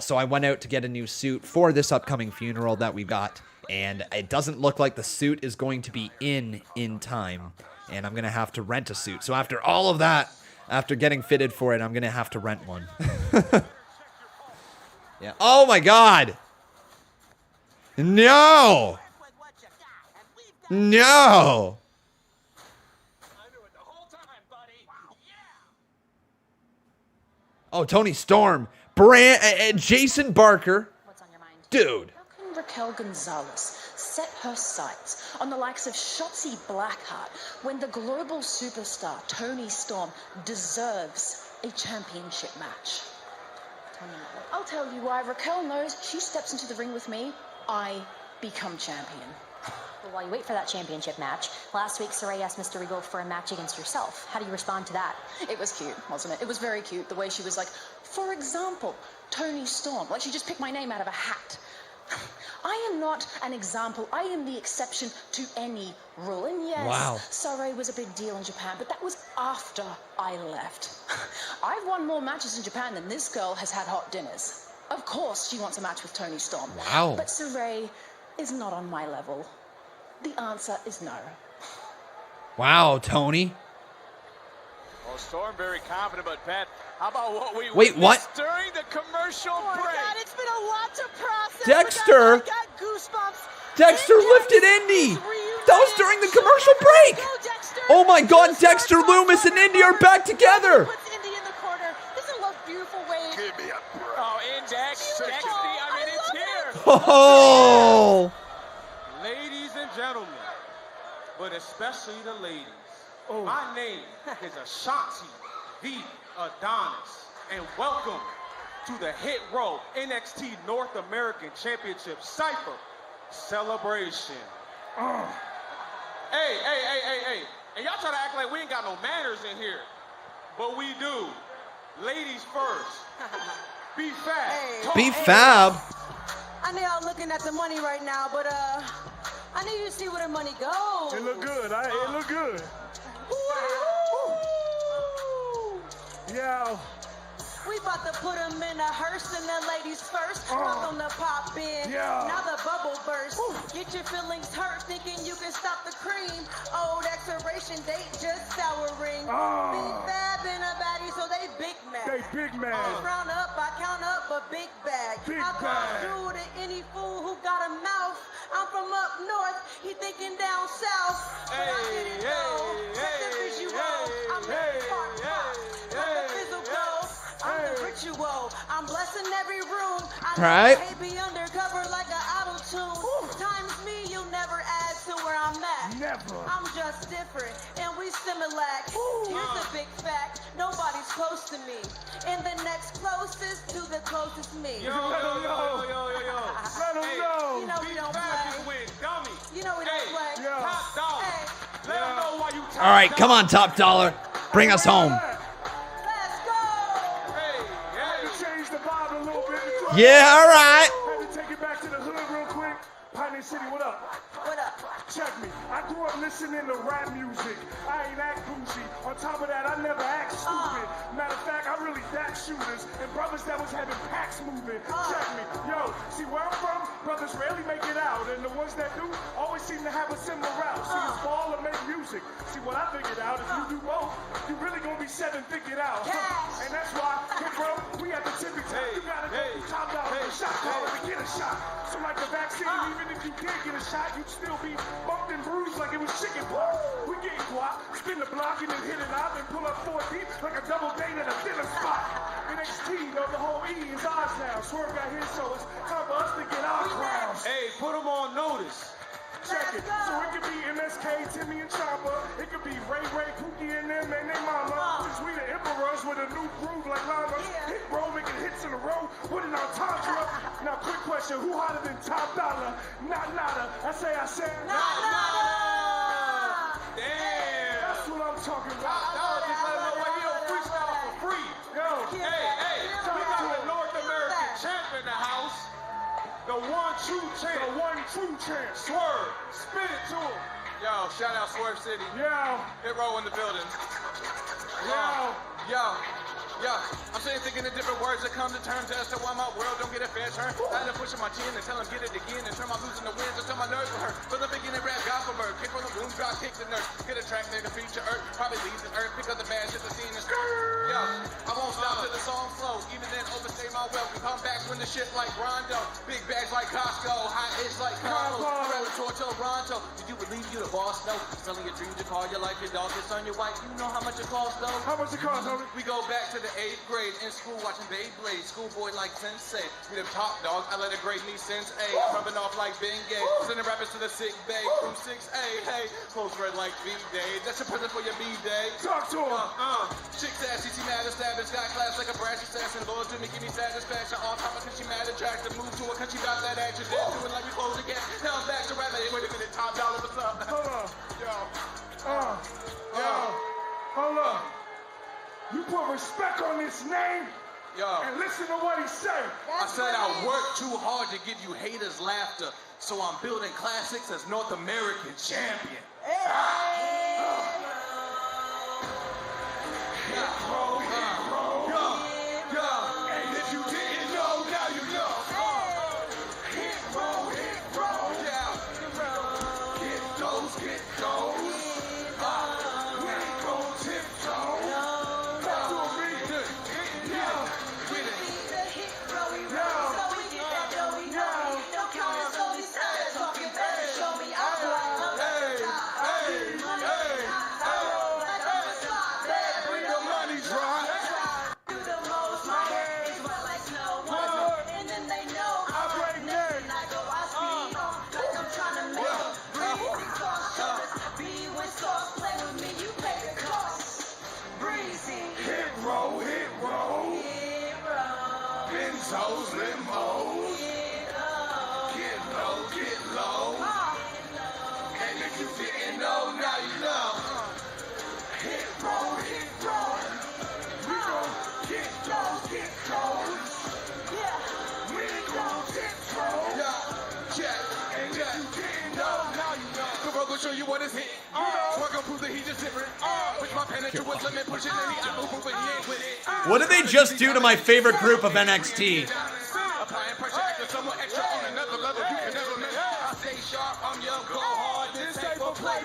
So I went out to get a new suit for this upcoming funeral that we got, and it doesn't look like the suit is going to be in time, and I'm going to have to rent a suit. So after all of that, after getting fitted for it, I'm going to have to rent one. Yeah. Oh my God. No. No. Oh, Tony Storm. Jason Barker. What's on your mind? Dude. How can Raquel Gonzalez set her sights on the likes of Shotzi Blackheart when the global superstar Tony Storm deserves a championship match? I'll tell you why. Raquel knows she steps into the ring with me, I become champion. Well, while you wait for that championship match, last week Shirai asked Mr. Regal for a match against yourself. How do you respond to that? It was cute, wasn't it? It was very cute, the way she was like, for example, Tony Storm. Like she just picked my name out of a hat. I am not an example. I am the exception to any rule. And yes, wow. Shirai was a big deal in Japan, but that was after I left. I've won more matches in Japan than this girl has had hot dinners. Of course she wants a match with Tony Storm. Wow. But Shirai is not on my level. The answer is no. Wow, Tony. Well, Storm very confident, but Pat, how about what we wait, what? During the commercial break? God, it's been a lot to process. Dexter. I got goosebumps. Dexter lifted Indy. That was during the commercial break. Oh my God, Dexter Loomis and Indy are back together. Puts Indy in the corner. This is the most beautiful way. Give me a break. Oh, Index, I mean, it's here. Oh. Ladies and gentlemen, but especially the ladies, my name is Ashanti V. Adonis, and welcome to the Hit Row NXT North American Championship Cypher celebration. Hey. And y'all try to act like we ain't got no manners in here. But we do. Ladies first. Be fab. Hey. Be fab. I know y'all looking at the money right now, but I need you to see where the money goes. It look good. It look good. Yeah. We about to put them in a hearse and the ladies first. Welcome to pop in. Yeah. Now the bubble burst. Get your feelings hurt thinking you can stop the cream. Old expiration date just souring. Big fab and a baddie, so they big mad. They big mad. Round up, I count up a big bag. Big I come bag. through to any fool who got a mouth. I'm from up north, he thinking down south. But I didn't know. Check the visual. I'm the part pop. Not the physical. I'm the ritual. I'm blessing every room. I Right. know be undercover like an auto-tune. Times me, you'll never add to where I'm at. Never. I'm just different, and we Similac. Here's a big fact. Nobody's close to me. And the next closest to the closest me. Yo. Let them know. You know we don't play. Dummy. You know we don't play. Yeah. Top dollar. Hey, Let them know why you top All right, come dollar. on, top dollar. Bring us home. let's go. Had to change the vibe a little bit. Yeah, all right. Had to take it back to the hood real quick. Pioneer City, what up? What up? Check me. I grew up listening to rap music. I ain't act bougie. On top of that, I never act stupid. Matter of fact, I really back shooters and brothers that was having packs moving. Check me. Yo, see where I'm from? Brothers rarely make it out, and the ones that do always seem to have a similar route. See, it's ball or make music. See, what I figured out, if you do both, you really gonna be seven figured out. And that's why, hey, bro, we at the tippy top. You gotta go through top dollar and shot caller to get a shot. So like the vaccine, even if you did get a shot, you'd still be bumped and bruised like it was chicken pox. We getting guap, spin the block and then hit it out and pull up 4 deep like a double date at a dinner spot. NXT, though, the whole E is ours now. Swerve got his, so it's time for us to get our crowns. Hey, put them on notice. Check it. So it could be MSK, Timmy and Ciampa. It could be Ray, Pookie and them and their mama. Since we the emperors with a new groove like llamas. Hit roll, making hits in a row, putting on Tantra. Now, quick question, who hotter than Top Dollar? Not nada. I said. Not nada. Damn. That's what I'm talking about. Dollar just let them know why he don't freestyle for free. Yo. Hey, we got the North American champ in the house. The one true champ. Swerve. Spit it to him. Yo, shout out Swerve City. Yo. Hit row in the building. Yo. I'm saying thinking of different words that come to terms as to why my world don't get a fair turn. I had to push my chin and tell him get it again and turn my losing the wins until my nerves will hurt. From the beginning, rap gospel bird, kick from the room, drop, kick the nurse. Get a track there to feature Earth, probably leave the earth, pick up the bad shit the scene is. Yo, I won't stop till the song flows, even then overstay my wealth. We come back when the shit like Rondo, big bags like Costco, hot ish like Carlos, Predator, Toronto. Did you believe you the boss? No, selling your dreams, your car, your life, your dog, your son, your wife. You know how much it costs though? How much it costs, homie? We go back to the 8th grade in school watching Beyblade. Schoolboy like Sensei. We them top dogs. I let it grade me since A. I'm rubbing off like Bengay. Sending rappers to the sick bay. From 6A. Hey, close red like B-Day. That's your present for your B-Day. Talk to him. Chick's ass, she mad established. Got class like a brash assassin. Lord to me, give me satisfaction. On top of cause she mad attractive. Move to a country about that action. Then doing like we close again. Now I'm back to rap. Hey, wait a minute. Top dollar, what's up? Hold on. Hold on. You put respect on this name. Yo. And listen to what he said. I said I work too hard to give you haters laughter. So I'm building classics as North American champion. And if you didn't know, now you know. Hit roll. Yeah. Get those. We ain't gon' tiptoe. show you what is hit. Twerk gon' prove that he just different. Push my penetrate with limit, push it any I move, but he ain't with it. What did they just do to my favorite group of NXT? Applying pressure, acting somewhat extra on another level you can never measure. I stay sharp, I'm young, go hard, this ain't for play.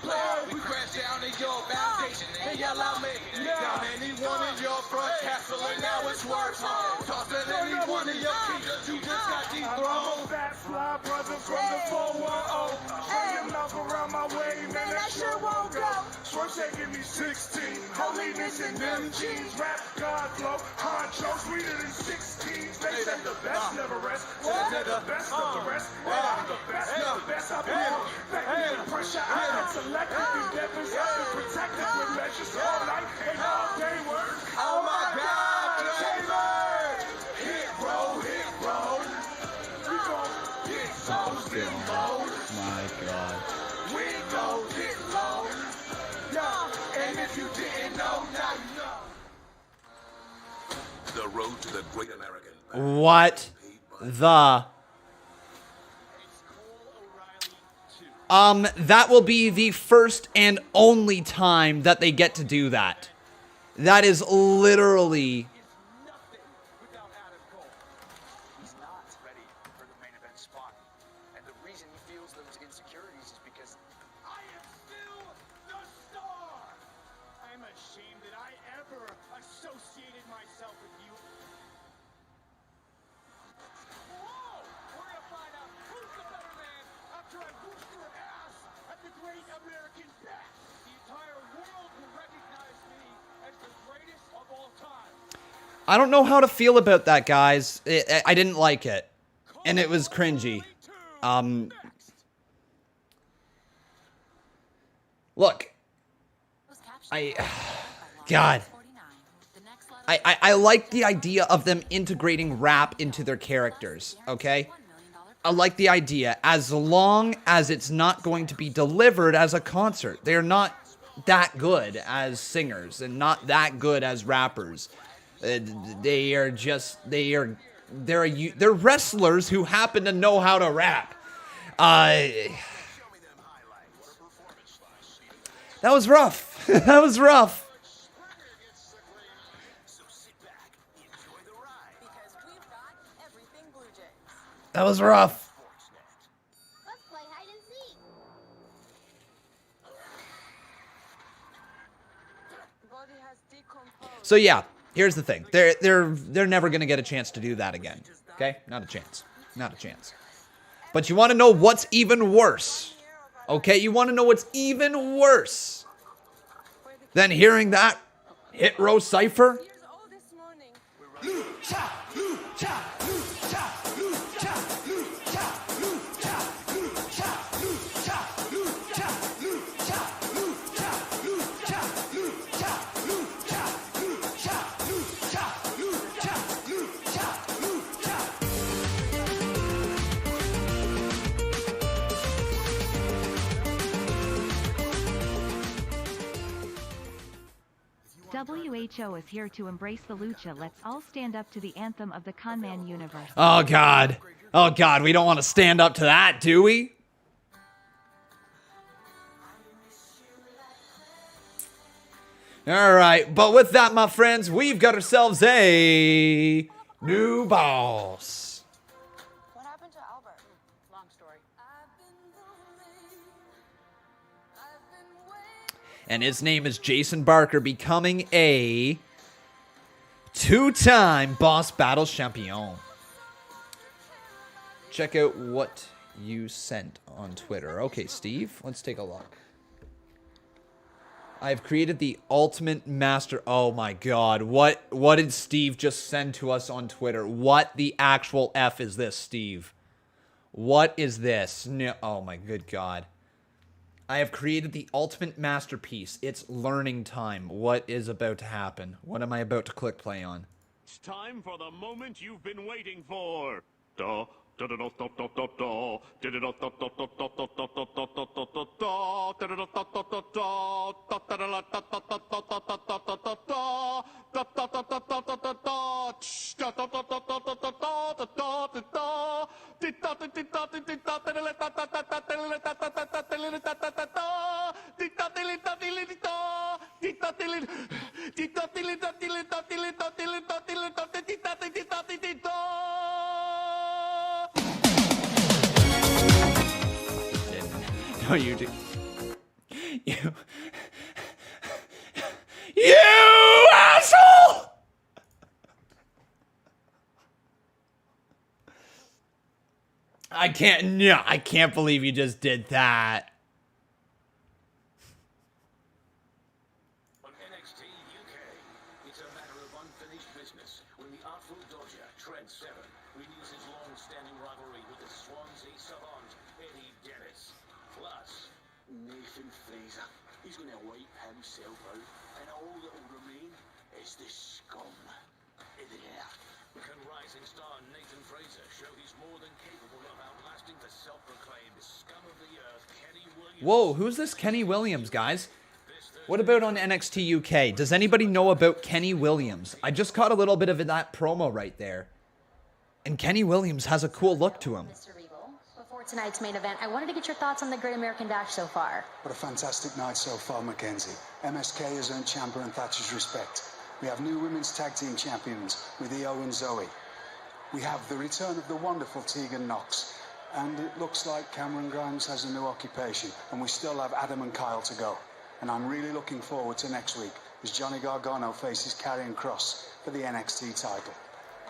We crash down in your foundation and y'all out making it. Down anyone in your front castle and now it's worse. Toss at any one of your kingdoms, you just got dethroned. That fly brother from the 410. Bring your mouth around my way, man, that sure won't go. Swerve taking me 16. Holiness in them jeans. Rap God flow. Honcho sweeter than 16s. They said the best never rest. They're the best of the rest. I'm the best of the best. I've been perfected with pressure. I am selected. Endeavors have been protected with measures all night and all day work. Oh my God, Taylor! Hit roll, hit roll. We gon' get those, get low. My God. We gon' get low. Yeah, and if you didn't know, now you know. The road to the Great American Bash. What the? That will be the first and only time that they get to do that. That is literally... He's not ready for the main event spot. And the reason he feels those insecurities is because I am still the star. I'm ashamed that I ever associated myself with you. Whoa! We're gonna find out who's the better man after I boost your ass at the Great American Bash. The entire world will recognize me as the greatest of all time. I don't know how to feel about that, guys. I didn't like it. And it was cringy. Look. God. I like the idea of them integrating rap into their characters, okay? I like the idea, as long as it's not going to be delivered as a concert. They're not that good as singers and not that good as rappers. They're wrestlers who happen to know how to rap. That was rough. That was rough. That was rough. Let's play hide and seek. So yeah, here's the thing. They're never gonna get a chance to do that again. Okay? Not a chance. Not a chance. But you want to know what's even worse? Okay, you want to know what's even worse than hearing that hit row cipher? WHO is here to embrace the lucha. Let's all stand up to the anthem of the Conman universe. Oh, God. Oh, God. We don't want to stand up to that, do we? All right. But with that, my friends, we've got ourselves a new boss. What happened to Albert? Long story. And his name is Jason Barker, becoming a two-time Boss Battle Champion. Check out what you sent on Twitter. Okay, Steve, let's take a look. I've created the ultimate master... Oh my God, what did Steve just send to us on Twitter? What the actual F is this, Steve? What is this? No, oh my good God. I have created the ultimate masterpiece. It's learning time. What is about to happen? What am I about to click play on? It's time for the moment you've been waiting for. No, you do. You asshole! I can't believe you just did that. On NXT UK, it's a matter of unfinished business when the Artful Dodger, Trent Seven, renews his long-standing rivalry with the Swansea savant, Eddie Dennis. Plus, Nathan Fraser, he's going to wipe himself out, and all that will remain is the scum in the air. Can rising star Nathan Fraser show he's more than capable of outlasting the self-proclaimed scum of the earth, Kenny Williams? Whoa, who's this Kenny Williams, guys? What about on NXT UK? Does anybody know about Kenny Williams? I just caught a little bit of that promo right there. And Kenny Williams has a cool look to him. Mr. Regal, before tonight's main event, I wanted to get your thoughts on the Great American Bash so far. What a fantastic night so far, Mackenzie. MSK has earned Ciampa and Thatcher's respect. We have new women's tag team champions with Io and Zoey. We have the return of the wonderful Tegan Nox. And it looks like Cameron Grimes has a new occupation. And we still have Adam and Kyle to go. And I'm really looking forward to next week as Johnny Gargano faces Karrion and Kross for the NXT title.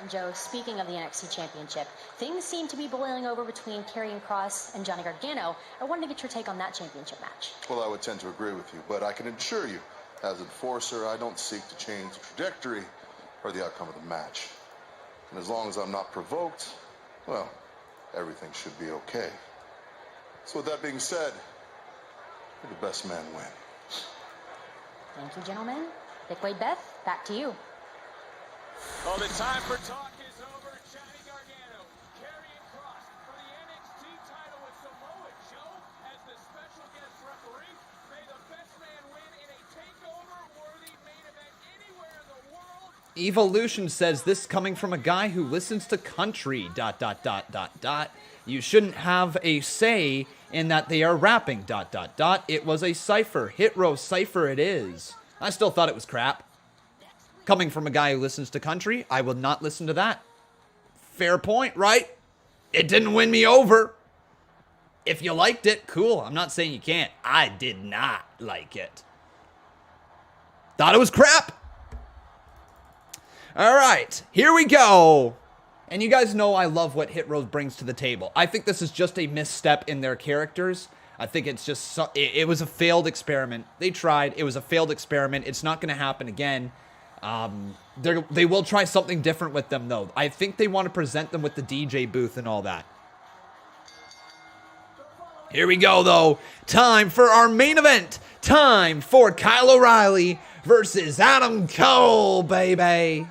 And Joe, speaking of the NXT Championship, things seem to be boiling over between Karrion Kross and Johnny Gargano. I wanted to get your take on that championship match. Well, I would tend to agree with you, but I can assure you, as enforcer, I don't seek to change the trajectory or the outcome of the match. And as long as I'm not provoked, well, everything should be okay. So with that being said, may the best man win. Thank you, gentlemen. Dick Wade Beth, back to you. Well, the time for talk is over. Johnny Gargano, Karrion Kross for the NXT title with Samoa Joe as the special guest referee. May the best man win in a takeover-worthy main event anywhere in the world. Evolution says this coming from a guy who listens to country, ... You shouldn't have a say in that they are rapping, ... It was a cipher. Hit row cipher it is. I still thought it was crap. Coming from a guy who listens to country, I will not listen to that. Fair point, right? It didn't win me over. If you liked it, cool. I'm not saying you can't. I did not like it. Thought it was crap. All right, here we go. And you guys know I love what Hit Row brings to the table. I think this is just a misstep in their characters. I think it's just, it was a failed experiment. They tried, it was a failed experiment. It's not going to happen again. They will try something different with them, though. I think they want to present them with the DJ booth and all that. Here we go, though. Time for our main event. Time for Kyle O'Reilly versus Adam Cole, baby.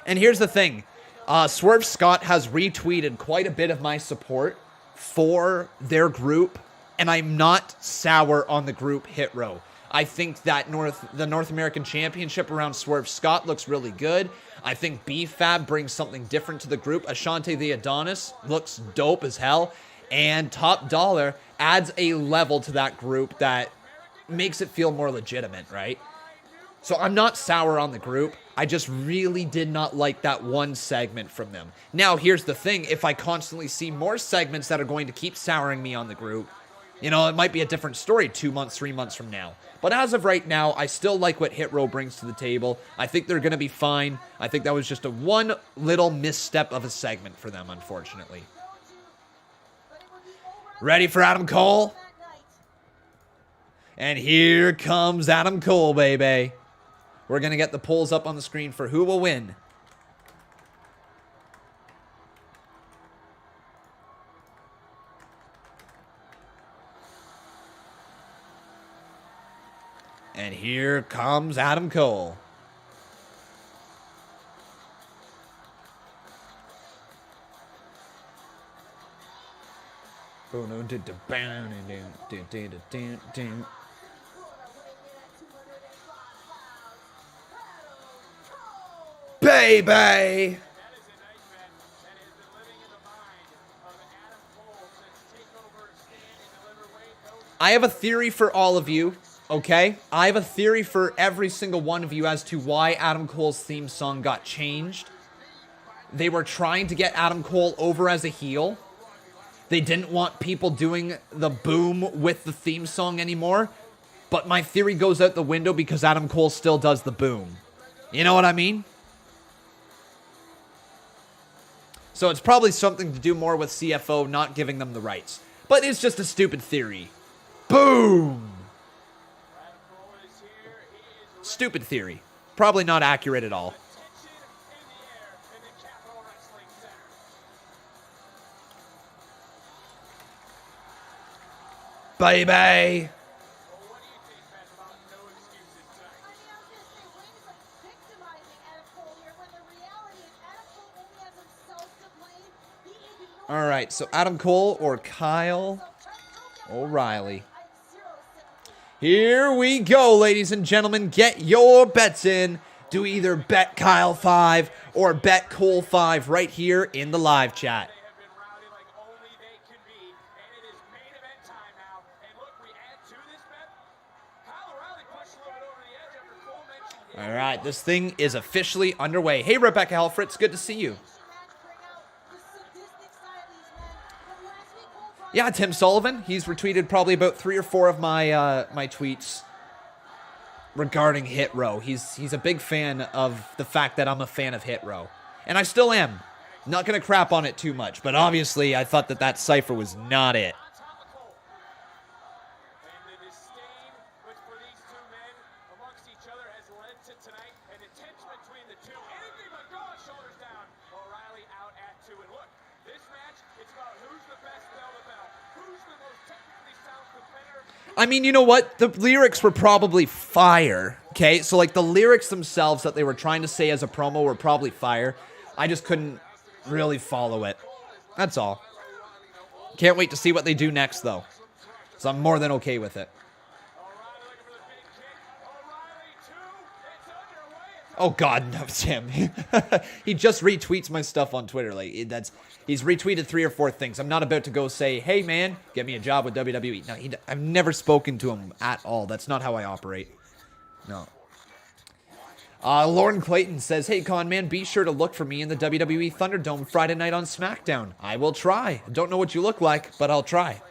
And here's the thing. Swerve Scott has retweeted quite a bit of my support for their group, and I'm not sour on the group Hit Row. I think that the North American Championship around Swerve Scott looks really good. I think B-Fab brings something different to the group. Ashante the Adonis looks dope as hell. And Top Dollar adds a level to that group that makes it feel more legitimate, right? So I'm not sour on the group. I just really did not like that one segment from them. Now, here's the thing. If I constantly see more segments that are going to keep souring me on the group, you know, it might be a different story 2 months, 3 months from now. But as of right now, I still like what Hit Row brings to the table. I think they're going to be fine. I think that was just a one little misstep of a segment for them, unfortunately. Ready for Adam Cole? And here comes Adam Cole, baby. We're going to get the polls up on the screen for who will win. And here comes Adam Cole. baby. I have a theory for all of you, okay? I have a theory for every single one of you as to why Adam Cole's theme song got changed. They were trying to get Adam Cole over as a heel. They didn't want people doing the boom with the theme song anymore. But my theory goes out the window because Adam Cole still does the boom. You know what I mean? So it's probably something to do more with CFO not giving them the rights. But it's just a stupid theory. Boom! Stupid theory. Probably not accurate at all. Baby! All right, so Adam Cole or Kyle O'Reilly. Here we go, ladies and gentlemen. Get your bets in. Do either bet Kyle 5 or bet Cole 5 right here in the live chat. All right, this thing is officially underway. Hey, Rebecca Helfritz, good to see you. Yeah, Tim Sullivan. He's retweeted probably about 3 or 4 of my my tweets regarding Hit Row. He's a big fan of the fact that I'm a fan of Hit Row, and I still am. Not gonna crap on it too much, but obviously I thought that cipher was not it. I mean, you know what? The lyrics were probably fire, okay? So, like, the lyrics themselves that they were trying to say as a promo were probably fire. I just couldn't really follow it. That's all. Can't wait to see what they do next, though. So I'm more than okay with it. Oh, God, no, Tim. He just retweets my stuff on Twitter. Like, he's retweeted 3 or 4 things. I'm not about to go say, hey, man, get me a job with WWE. No, I've never spoken to him at all. That's not how I operate. No. Lauren Clayton says, hey, Conman, be sure to look for me in the WWE Thunderdome Friday night on SmackDown. I will try. Don't know what you look like, but I'll try.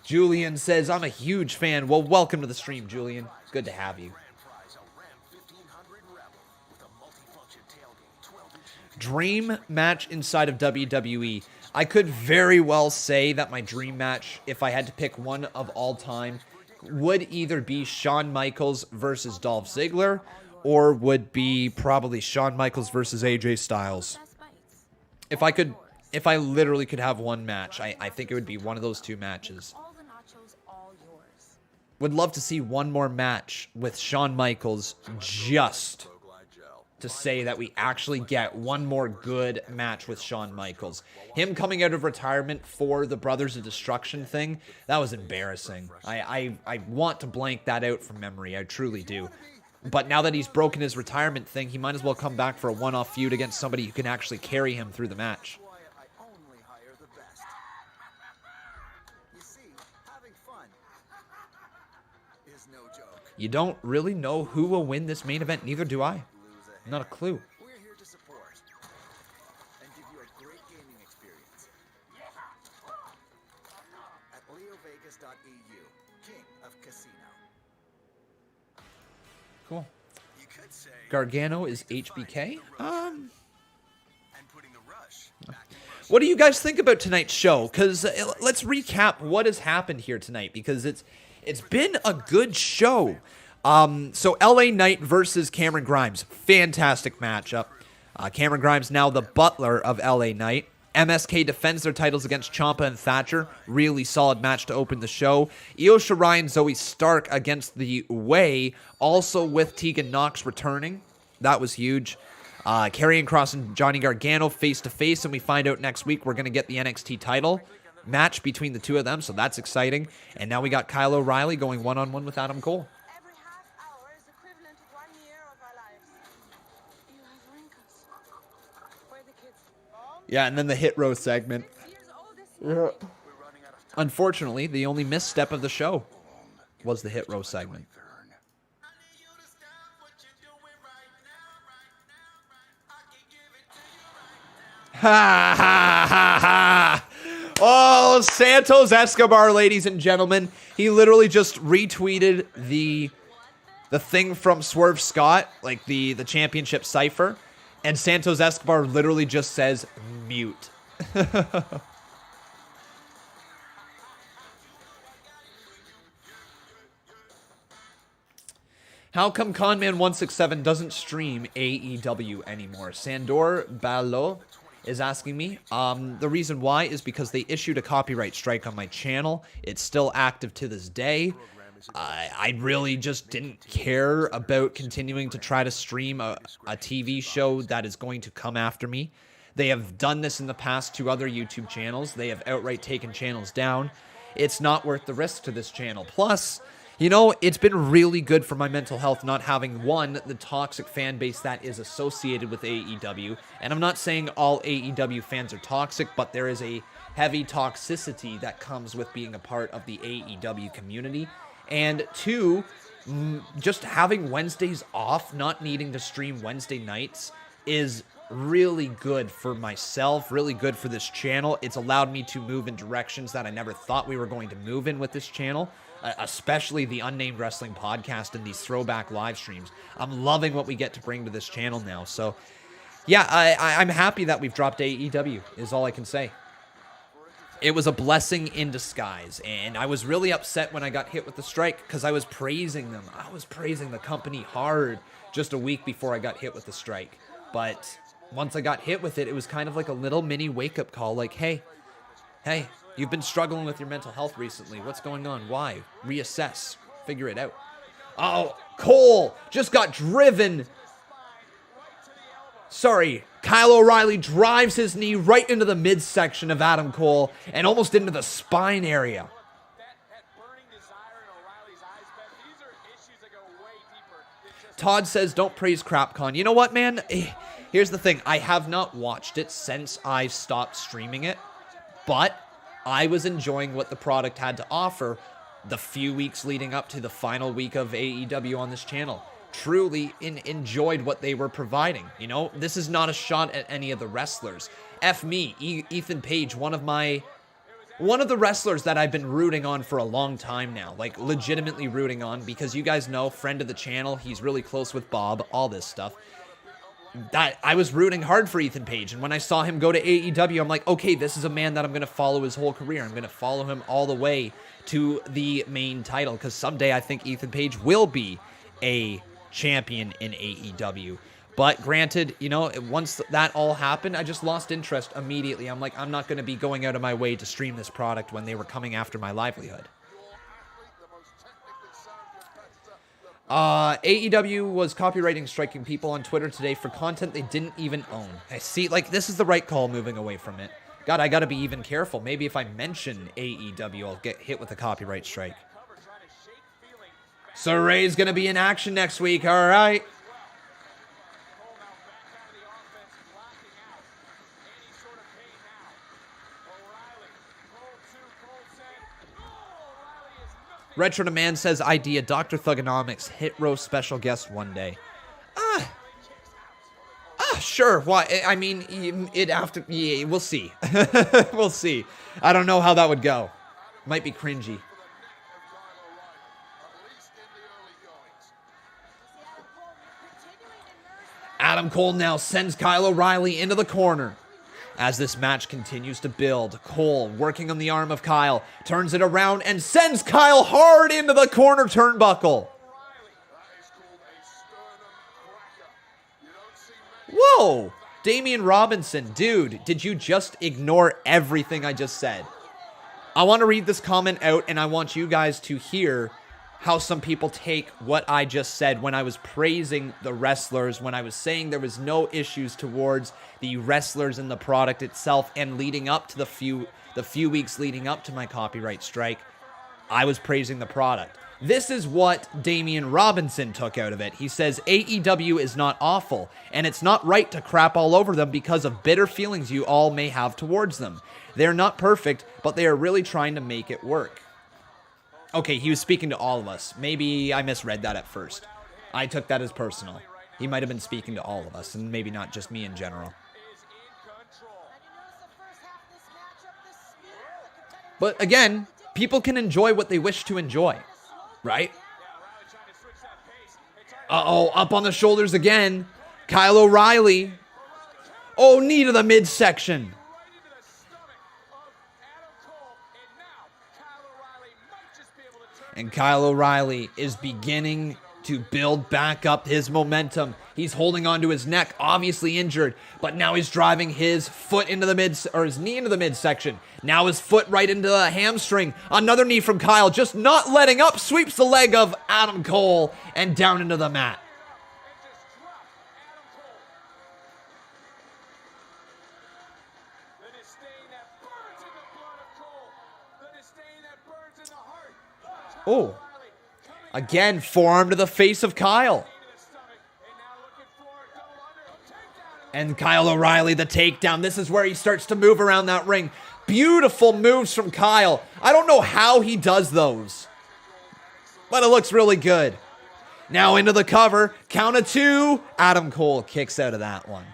Julian says, I'm a huge fan. Well, welcome to the stream, Julian. Good to have you. Dream match inside of WWE. I could very well say that my dream match, if I had to pick one of all time, would either be Shawn Michaels versus Dolph Ziggler, or would be probably Shawn Michaels versus AJ Styles. If I literally could have one match, I think it would be one of those 2 matches. Would love to see one more match with Shawn Michaels just to say that we actually get one more good match with Shawn Michaels. Him coming out of retirement for the Brothers of Destruction thing, that was embarrassing. I want to blank that out from memory. I truly do. But now that he's broken his retirement thing, he might as well come back for a one-off feud against somebody who can actually carry him through the match. You don't really know who will win this main event, neither do I. Not a clue. We're here to support and give you a great gaming experience. At leovegas.eu, king of casino. Cool. Gargano is HBK? What do you guys think about tonight's show? Because let's recap what has happened here tonight, because it's been a good show. So LA Knight versus Cameron Grimes. Fantastic matchup. Cameron Grimes now the butler of LA Knight. MSK defends their titles against Ciampa and Thatcher. Really solid match to open the show. Io Shirai and Zoey Stark against the Way. Also with Tegan Nox returning. That was huge. Karrion Kross and Johnny Gargano face-to-face. And we find out next week we're going to get the NXT title match between the 2 of them. So that's exciting. And now we got Kyle O'Reilly going one-on-one with Adam Cole. Yeah, and then the hit row segment. Yeah. Unfortunately, the only misstep of the show was the hit row segment. Ha ha ha ha! Oh, Santos Escobar, ladies and gentlemen. He literally just retweeted the thing from Swerve Scott, like the championship cipher, and Santos Escobar literally just says mute. How come Conman167 doesn't stream AEW anymore? Sandor Balo is asking me. The reason why is because they issued a copyright strike on my channel. It's still active to this day. I really just didn't care about continuing to try to stream a TV show that is going to come after me. They have done this in the past to other YouTube channels. They have outright taken channels down. It's not worth the risk to this channel. Plus, you know, it's been really good for my mental health not having, one, the toxic fan base that is associated with AEW. And I'm not saying all AEW fans are toxic, but there is a heavy toxicity that comes with being a part of the AEW community. And two, just having Wednesdays off, not needing to stream Wednesday nights is really good for myself, really good for this channel. It's allowed me to move in directions that I never thought we were going to move in with this channel. Especially the Unnamed Wrestling Podcast and these throwback live streams. I'm loving what we get to bring to this channel now. So, yeah, I'm happy that we've dropped AEW, is all I can say. It was a blessing in disguise, and I was really upset when I got hit with the strike because I was praising them. I was praising the company hard just a week before I got hit with the strike. But once I got hit with it, it was kind of like a little mini wake-up call, like, hey, you've been struggling with your mental health recently. What's going on? Why? Reassess. Figure it out. Oh, Cole just got driven. Sorry. Kyle O'Reilly drives his knee right into the midsection of Adam Cole and almost into the spine area. Todd says, don't praise CrapCon. You know what, man? Here's the thing. I have not watched it since I stopped streaming it, but I was enjoying what the product had to offer the few weeks leading up to the final week of AEW on this channel. Truly enjoyed what they were providing. You know, this is not a shot at any of the wrestlers. F me, Ethan Page, one of the wrestlers that I've been rooting on for a long time now. Like, legitimately rooting on, because you guys know, friend of the channel, he's really close with Bob, all this stuff. That I was rooting hard for Ethan Page, and when I saw him go to AEW, I'm like, okay, this is a man that I'm going to follow his whole career. I'm going to follow him all the way to the main title, because someday I think Ethan Page will be a champion in AEW. But granted, you know, once that all happened, I just lost interest immediately. I'm like, I'm not going to be going out of my way to stream this product when they were coming after my livelihood. AEW was copywriting striking people on Twitter today for content they didn't even own. I see, like, this is the right call moving away from it. God, I gotta be even careful. Maybe if I mention AEW, I'll get hit with a copyright strike. So Ray's gonna be in action next week, alright? Retro Man says, idea, Dr. Thugonomics, hit row special guest one day. Sure. Why? I mean, yeah, we'll see. We'll see. I don't know how that would go. Might be cringy. Adam Cole now sends Kyle O'Reilly into the corner. As this match continues to build, Cole, working on the arm of Kyle, turns it around and sends Kyle hard into the corner turnbuckle. Whoa! Damian Robinson, dude, did you just ignore everything I just said? I want to read this comment out, and I want you guys to hear how some people take what I just said when I was praising the wrestlers, when I was saying there was no issues towards the wrestlers and the product itself, and leading up to the few weeks leading up to my copyright strike, I was praising the product. This is what Damian Robinson took out of it. He says, AEW is not awful, and it's not right to crap all over them because of bitter feelings you all may have towards them. They're not perfect, but they are really trying to make it work. Okay, he was speaking to all of us. Maybe I misread that at first. I took that as personal. He might have been speaking to all of us, and maybe not just me in general. But again, people can enjoy what they wish to enjoy, right? Uh-oh, up on the shoulders again. Kyle O'Reilly. Oh, knee to the midsection. And Kyle O'Reilly is beginning to build back up his momentum. He's holding onto his neck, obviously injured, but now he's driving his foot into the his knee into the midsection. Now his foot right into the hamstring. Another knee from Kyle, just not letting up, sweeps the leg of Adam Cole and down into the mat. Oh, again, forearm to the face of Kyle. And Kyle O'Reilly, the takedown. This is where he starts to move around that ring. Beautiful moves from Kyle. I don't know how he does those, but it looks really good. Now into the cover. Count of two. Adam Cole kicks out of that one.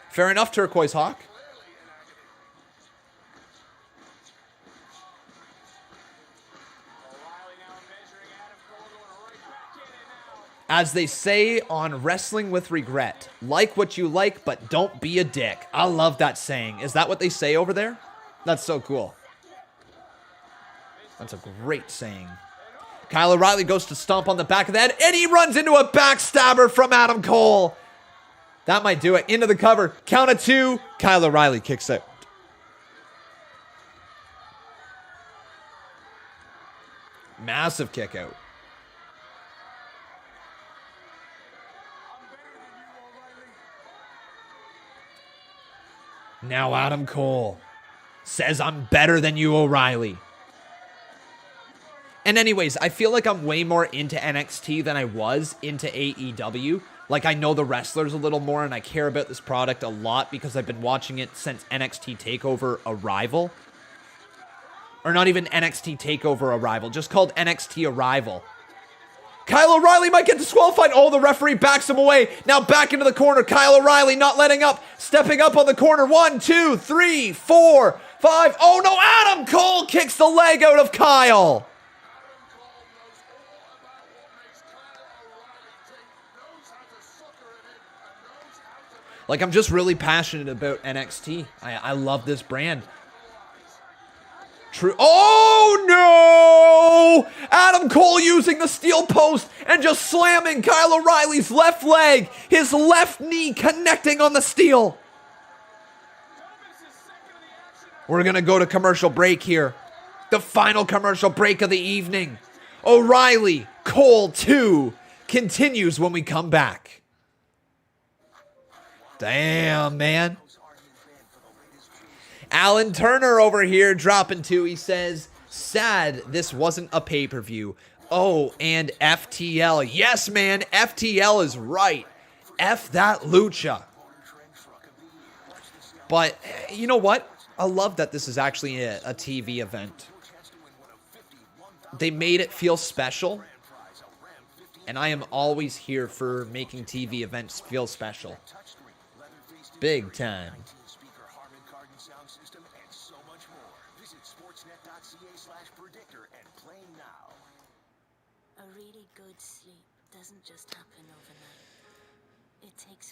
Fair enough, Turquoise Hawk. As they say on Wrestling with Regret, like what you like, but don't be a dick. I love that saying. Is that what they say over there? That's so cool. That's a great saying. Kyle O'Reilly goes to stomp on the back of the head, and he runs into a backstabber from Adam Cole. That might do it. Into the cover. Count of two. Kyle O'Reilly kicks out. Massive kick out. Now Adam Cole says, I'm better than you, O'Reilly. And anyways, I feel like I'm way more into NXT than I was into AEW. Like, I know the wrestlers a little more, and I care about this product a lot because I've been watching it since NXT TakeOver Arrival. Or not even NXT TakeOver Arrival, just called NXT Arrival. Kyle O'Reilly might get disqualified. Oh, the referee backs him away. Now back into the corner. Kyle O'Reilly not letting up. Stepping up on the corner. 1, 2, 3, 4, 5. Oh no, Adam Cole kicks the leg out of Kyle. Like, I'm just really passionate about NXT. I love this brand. True. Oh, no! Adam Cole using the steel post and just slamming Kyle O'Reilly's left leg. His left knee connecting on the steel. We're going to go to commercial break here. The final commercial break of the evening. O'Reilly, Cole 2 continues when we come back. Damn, man. Alan Turner over here dropping 2. He says, sad this wasn't a pay-per-view. Oh, and FTL. Yes, man, FTL is right. F that lucha. But you know what? I love that this is actually a TV event. They made it feel special. And I am always here for making TV events feel special. Big time.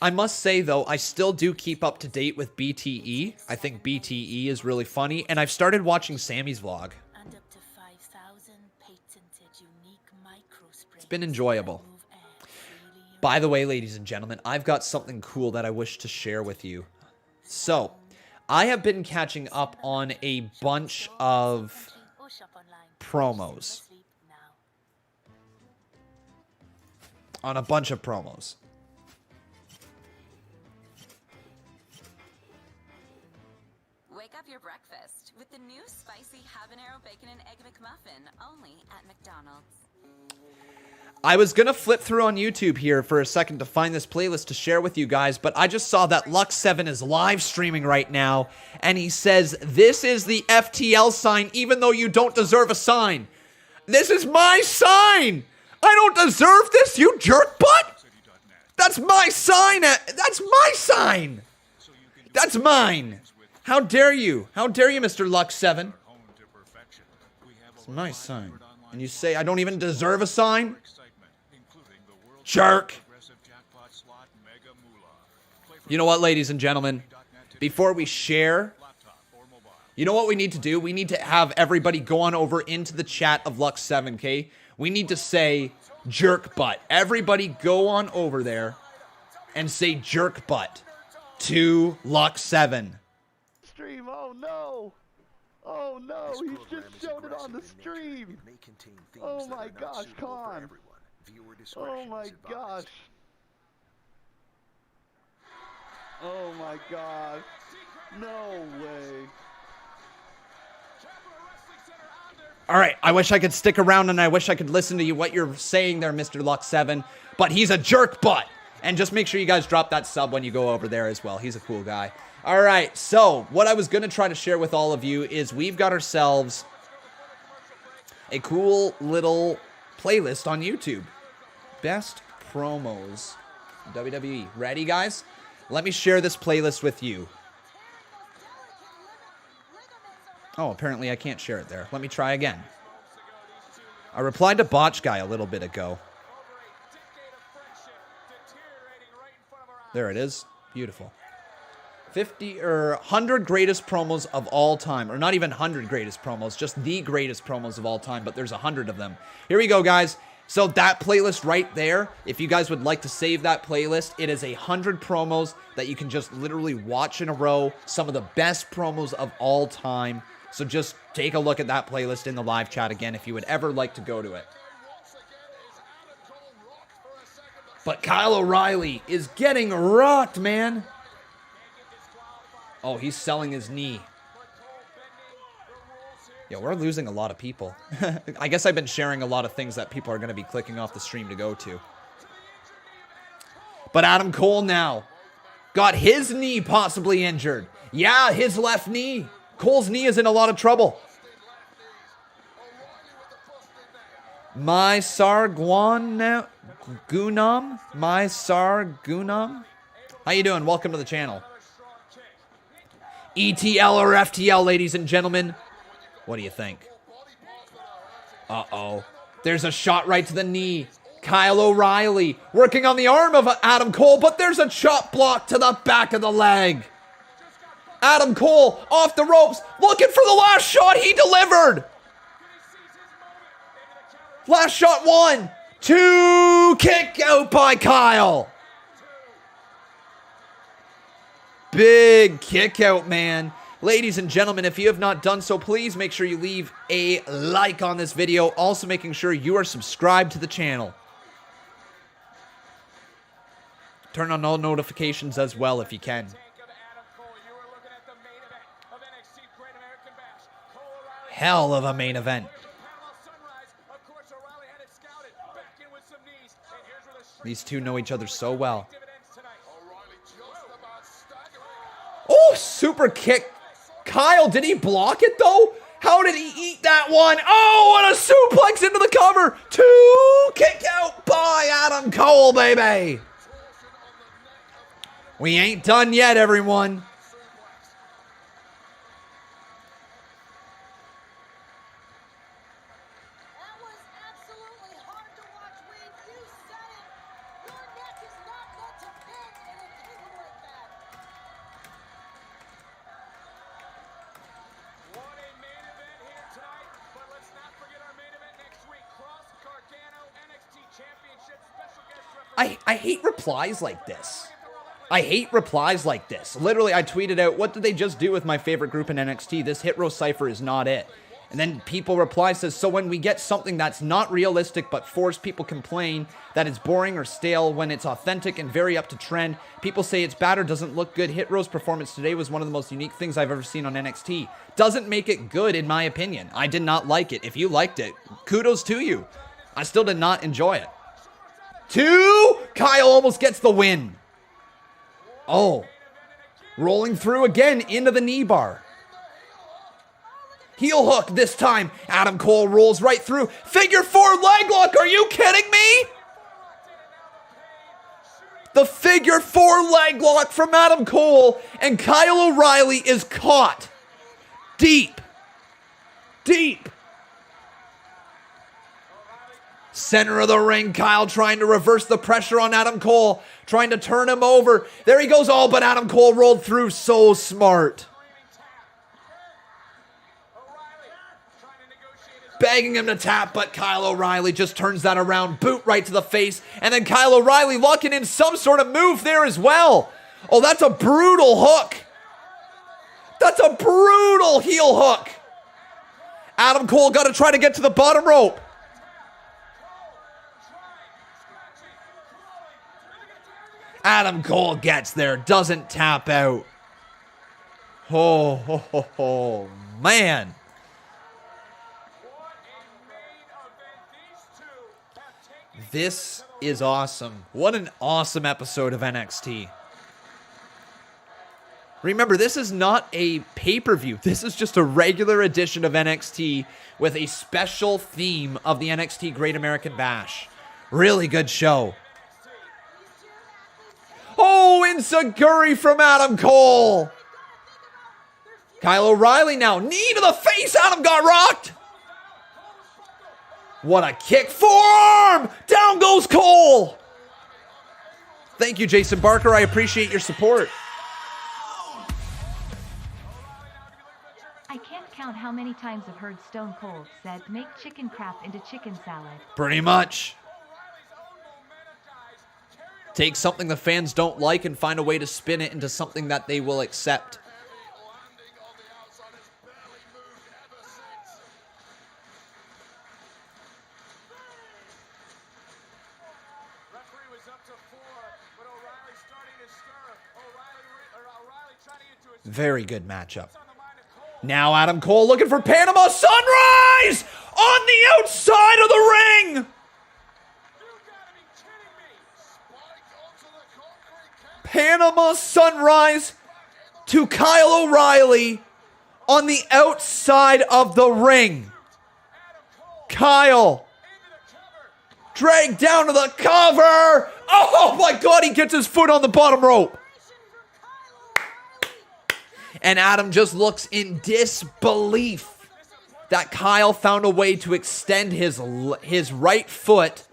I must say, though, I still do keep up to date with BTE. I think BTE is really funny, and I've started watching Sammy's vlog. It's been enjoyable. By the way, ladies and gentlemen, I've got something cool that I wish to share with you. So, I have been catching up on a bunch of promos. Wake up your breakfast with the new spicy habanero bacon and egg McMuffin, only at McDonald's. I was going to flip through on YouTube here for a second to find this playlist to share with you guys, but I just saw that Lux7 is live streaming right now, and he says, this is the FTL sign, even though you don't deserve a sign. This is my sign! I don't deserve this, you jerk butt! That's my sign! That's my sign! That's mine! How dare you? How dare you, Mr. Lux7? It's my sign. And you say I don't even deserve a sign? Jerk! You know what, ladies and gentlemen? Before we share, you know what we need to do? We need to have everybody go on over into the chat of Lux7, okay? We need to say jerk butt. Everybody go on over there and say jerk butt to Lux7. Stream, oh no! Oh no, he's just showed it on the stream! Oh my gosh, Con! Oh my gosh! Oh my gosh! No way! Alright, I wish I could stick around and I wish I could listen to you what you're saying there, Mr. Lux7, but he's a jerk butt! And just make sure you guys drop that sub when you go over there as well. He's a cool guy. Alright, so what I was going to try to share with all of you is we've got ourselves a cool little playlist on YouTube. Best promos WWE. Ready, guys? Let me share this playlist with you. Oh, apparently I can't share it there. Let me try again. I replied to Botch Guy a little bit ago. There it is. Beautiful. 50 or 100 greatest promos of all time. Or not even 100 greatest promos, just the greatest promos of all time, but there's 100 of them. Here we go, guys. So that playlist right there, if you guys would like to save that playlist, it is 100 promos that you can just literally watch in a row. Some of the best promos of all time. So just take a look at that playlist in the live chat again if you would ever like to go to it. But Kyle O'Reilly is getting rocked, man. Oh, he's selling his knee. Yeah, we're losing a lot of people. I guess I've been sharing a lot of things that people are going to be clicking off the stream to go to. But Adam Cole now got his knee possibly injured. Yeah, his left knee. Cole's knee is in a lot of trouble. My Sargunam? My Sargunam? How you doing? Welcome to the channel. ETL or FTL, ladies and gentlemen? What do you think? Uh-oh. There's a shot right to the knee. Kyle O'Reilly working on the arm of Adam Cole, but there's a chop block to the back of the leg. Adam Cole off the ropes, looking for the last shot. He delivered. Last shot, 1, 2, kick out by Kyle. Big kick out, man. Ladies and gentlemen, if you have not done so, please make sure you leave a like on this video. Also making sure you are subscribed to the channel. Turn on all notifications as well if you can. Hell of a main event. These two know each other so well. Oh, super kick. Kyle, did he block it though? How did he eat that one? Oh, what a suplex into the cover. 2, kick out by Adam Cole, baby. We ain't done yet, everyone. I hate replies like this. I hate replies like this. Literally, I tweeted out, what did they just do with my favorite group in NXT? This Hit Row Cypher is not it. And then people reply, says, so when we get something that's not realistic but forced, people complain that it's boring or stale when it's authentic and very up to trend. People say it's bad or doesn't look good. Hit Row's performance today was one of the most unique things I've ever seen on NXT. Doesn't make it good in my opinion. I did not like it. If you liked it, kudos to you. I still did not enjoy it. 2! Kyle almost gets the win. Oh. Rolling through again into the knee bar. Heel hook this time. Adam Cole rolls right through. Figure 4 leg lock. Are you kidding me? The figure 4 leg lock from Adam Cole. And Kyle O'Reilly is caught. Deep. Deep. Center of the ring. Kyle trying to reverse the pressure on Adam Cole. Trying to turn him over. There he goes. Oh, but Adam Cole rolled through so smart. Begging him to tap, but Kyle O'Reilly just turns that around. Boot right to the face. And then Kyle O'Reilly locking in some sort of move there as well. Oh, that's a brutal hook. That's a brutal heel hook. Adam Cole got to try to get to the bottom rope. Adam Cole gets there, doesn't tap out. Oh, man. This is awesome. What an awesome episode of NXT. Remember, this is not a pay-per-view. This is just a regular edition of NXT with a special theme of the NXT Great American Bash. Really good show. Oh, enziguri from Adam Cole. Kyle O'Reilly now. Knee to the face. Adam got rocked. What a kick. Forearm. Down goes Cole. Thank you, Jason Barker. I appreciate your support. I can't count how many times I've heard Stone Cold said, make chicken crap into chicken salad. Pretty much. Take something the fans don't like and find a way to spin it into something that they will accept. Very good matchup. Now Adam Cole looking for Panama Sunrise on the outside of the ring. Panama Sunrise to Kyle O'Reilly on the outside of the ring. Kyle dragged down to the cover. Oh my God, he gets his foot on the bottom rope. And Adam just looks in disbelief that Kyle found a way to extend his right foot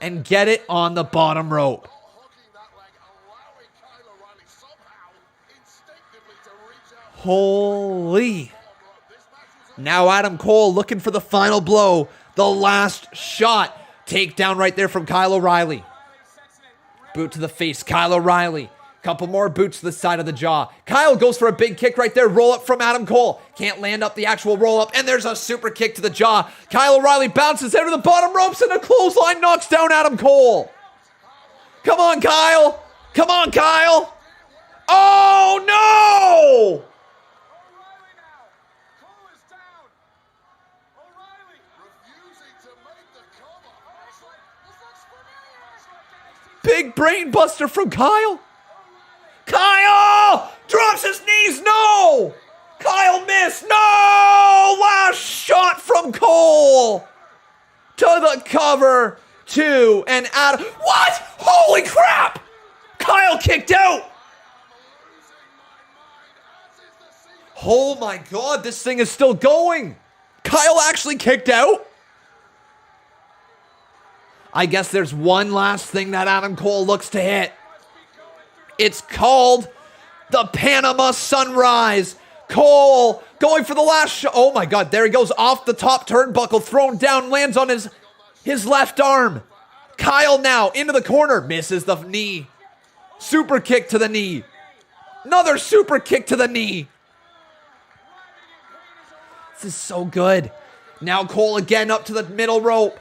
and get it on the bottom rope. Holy. Now Adam Cole looking for the final blow. The last shot. Takedown right there from Kyle O'Reilly. Boot to the face. Kyle O'Reilly. Couple more boots to the side of the jaw. Kyle goes for a big kick right there. Roll up from Adam Cole. Can't land up the actual roll up. And there's a super kick to the jaw. Kyle O'Reilly bounces out of the bottom ropes and a clothesline knocks down Adam Cole. Come on, Kyle. Come on, Kyle. Oh, no. Big brain buster from Kyle. Kyle drops his knees. No. Kyle missed. No. Last shot from Cole to the cover. 2 and Adam. What? Holy crap. Kyle kicked out. Oh my God. This thing is still going. Kyle actually kicked out. I guess there's one last thing that Adam Cole looks to hit. It's called the Panama Sunrise. Cole going for the last shot. Oh my God, there he goes off the top turnbuckle, thrown down, lands on his left arm. Kyle now into the corner, misses the knee. Super kick to the knee. Another super kick to the knee. This is so good. Now Cole again up to the middle rope.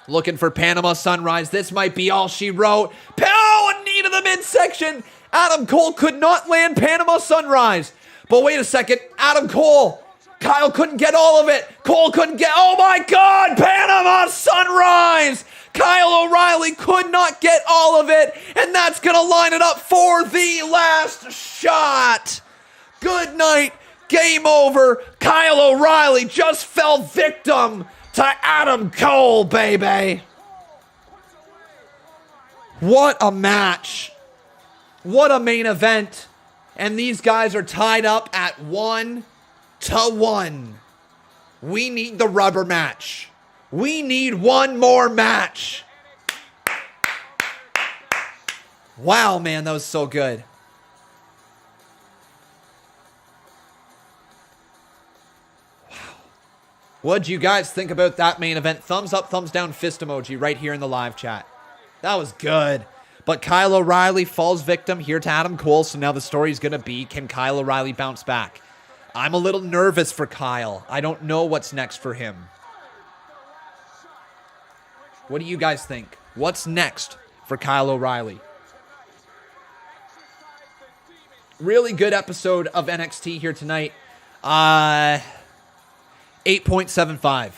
Looking for Panama Sunrise. This might be all she wrote. Oh, a knee to the midsection. Adam Cole could not land Panama Sunrise. But wait a second. Adam Cole. Kyle couldn't get all of it. Cole couldn't get... Oh my God! Panama Sunrise! Kyle O'Reilly could not get all of it. And that's going to line it up for the last shot. Good night. Game over. Kyle O'Reilly just fell victim to Adam Cole, baby. What a match. What a main event. And these guys are tied up at 1-1. We need the rubber match. We need one more match. Wow, man, that was so good. What'd you guys think about that main event? Thumbs up, thumbs down, fist emoji right here in the live chat. That was good. But Kyle O'Reilly falls victim here to Adam Cole, so now the story's going to be, can Kyle O'Reilly bounce back? I'm a little nervous for Kyle. I don't know what's next for him. What do you guys think? What's next for Kyle O'Reilly? Really good episode of NXT here tonight. 8.75.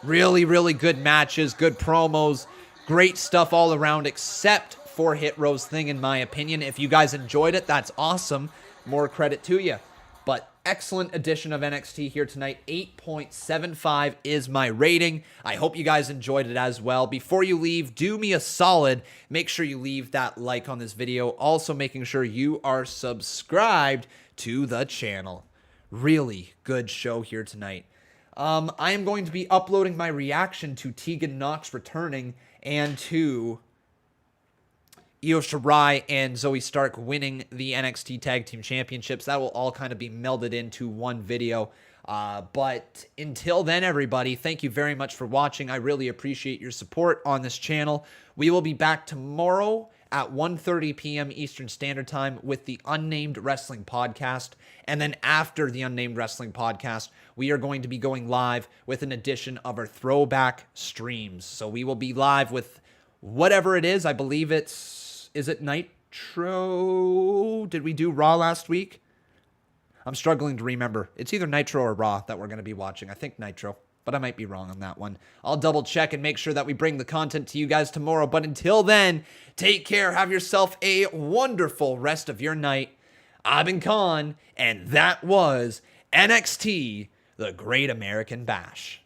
Really, really good matches, good promos, great stuff all around except for Hit Row's thing, in my opinion. If you guys enjoyed it, that's awesome. More credit to you. But excellent edition of NXT here tonight. 8.75 is my rating. I hope you guys enjoyed it as well. Before you leave, do me a solid. Make sure you leave that like on this video. Also making sure you are subscribed to the channel. Really good show here tonight. I am going to be uploading my reaction to Tegan Nox returning and to Io Shirai and Zoey Stark winning the NXT Tag Team Championships. That will all kind of be melded into one video. But until then, everybody, thank you very much for watching. I really appreciate your support on this channel. We will be back tomorrow at 1:30 p.m. Eastern Standard Time with the Unnamed Wrestling Podcast. And then after the Unnamed Wrestling Podcast, we are going to be going live with an edition of our throwback streams. So we will be live with whatever it is. I believe is it Nitro? Did we do Raw last week? I'm struggling to remember. It's either Nitro or Raw that we're going to be watching. I think Nitro, but I might be wrong on that one. I'll double check and make sure that we bring the content to you guys tomorrow. But until then, take care. Have yourself a wonderful rest of your night. I've been Con, and that was NXT, the Great American Bash.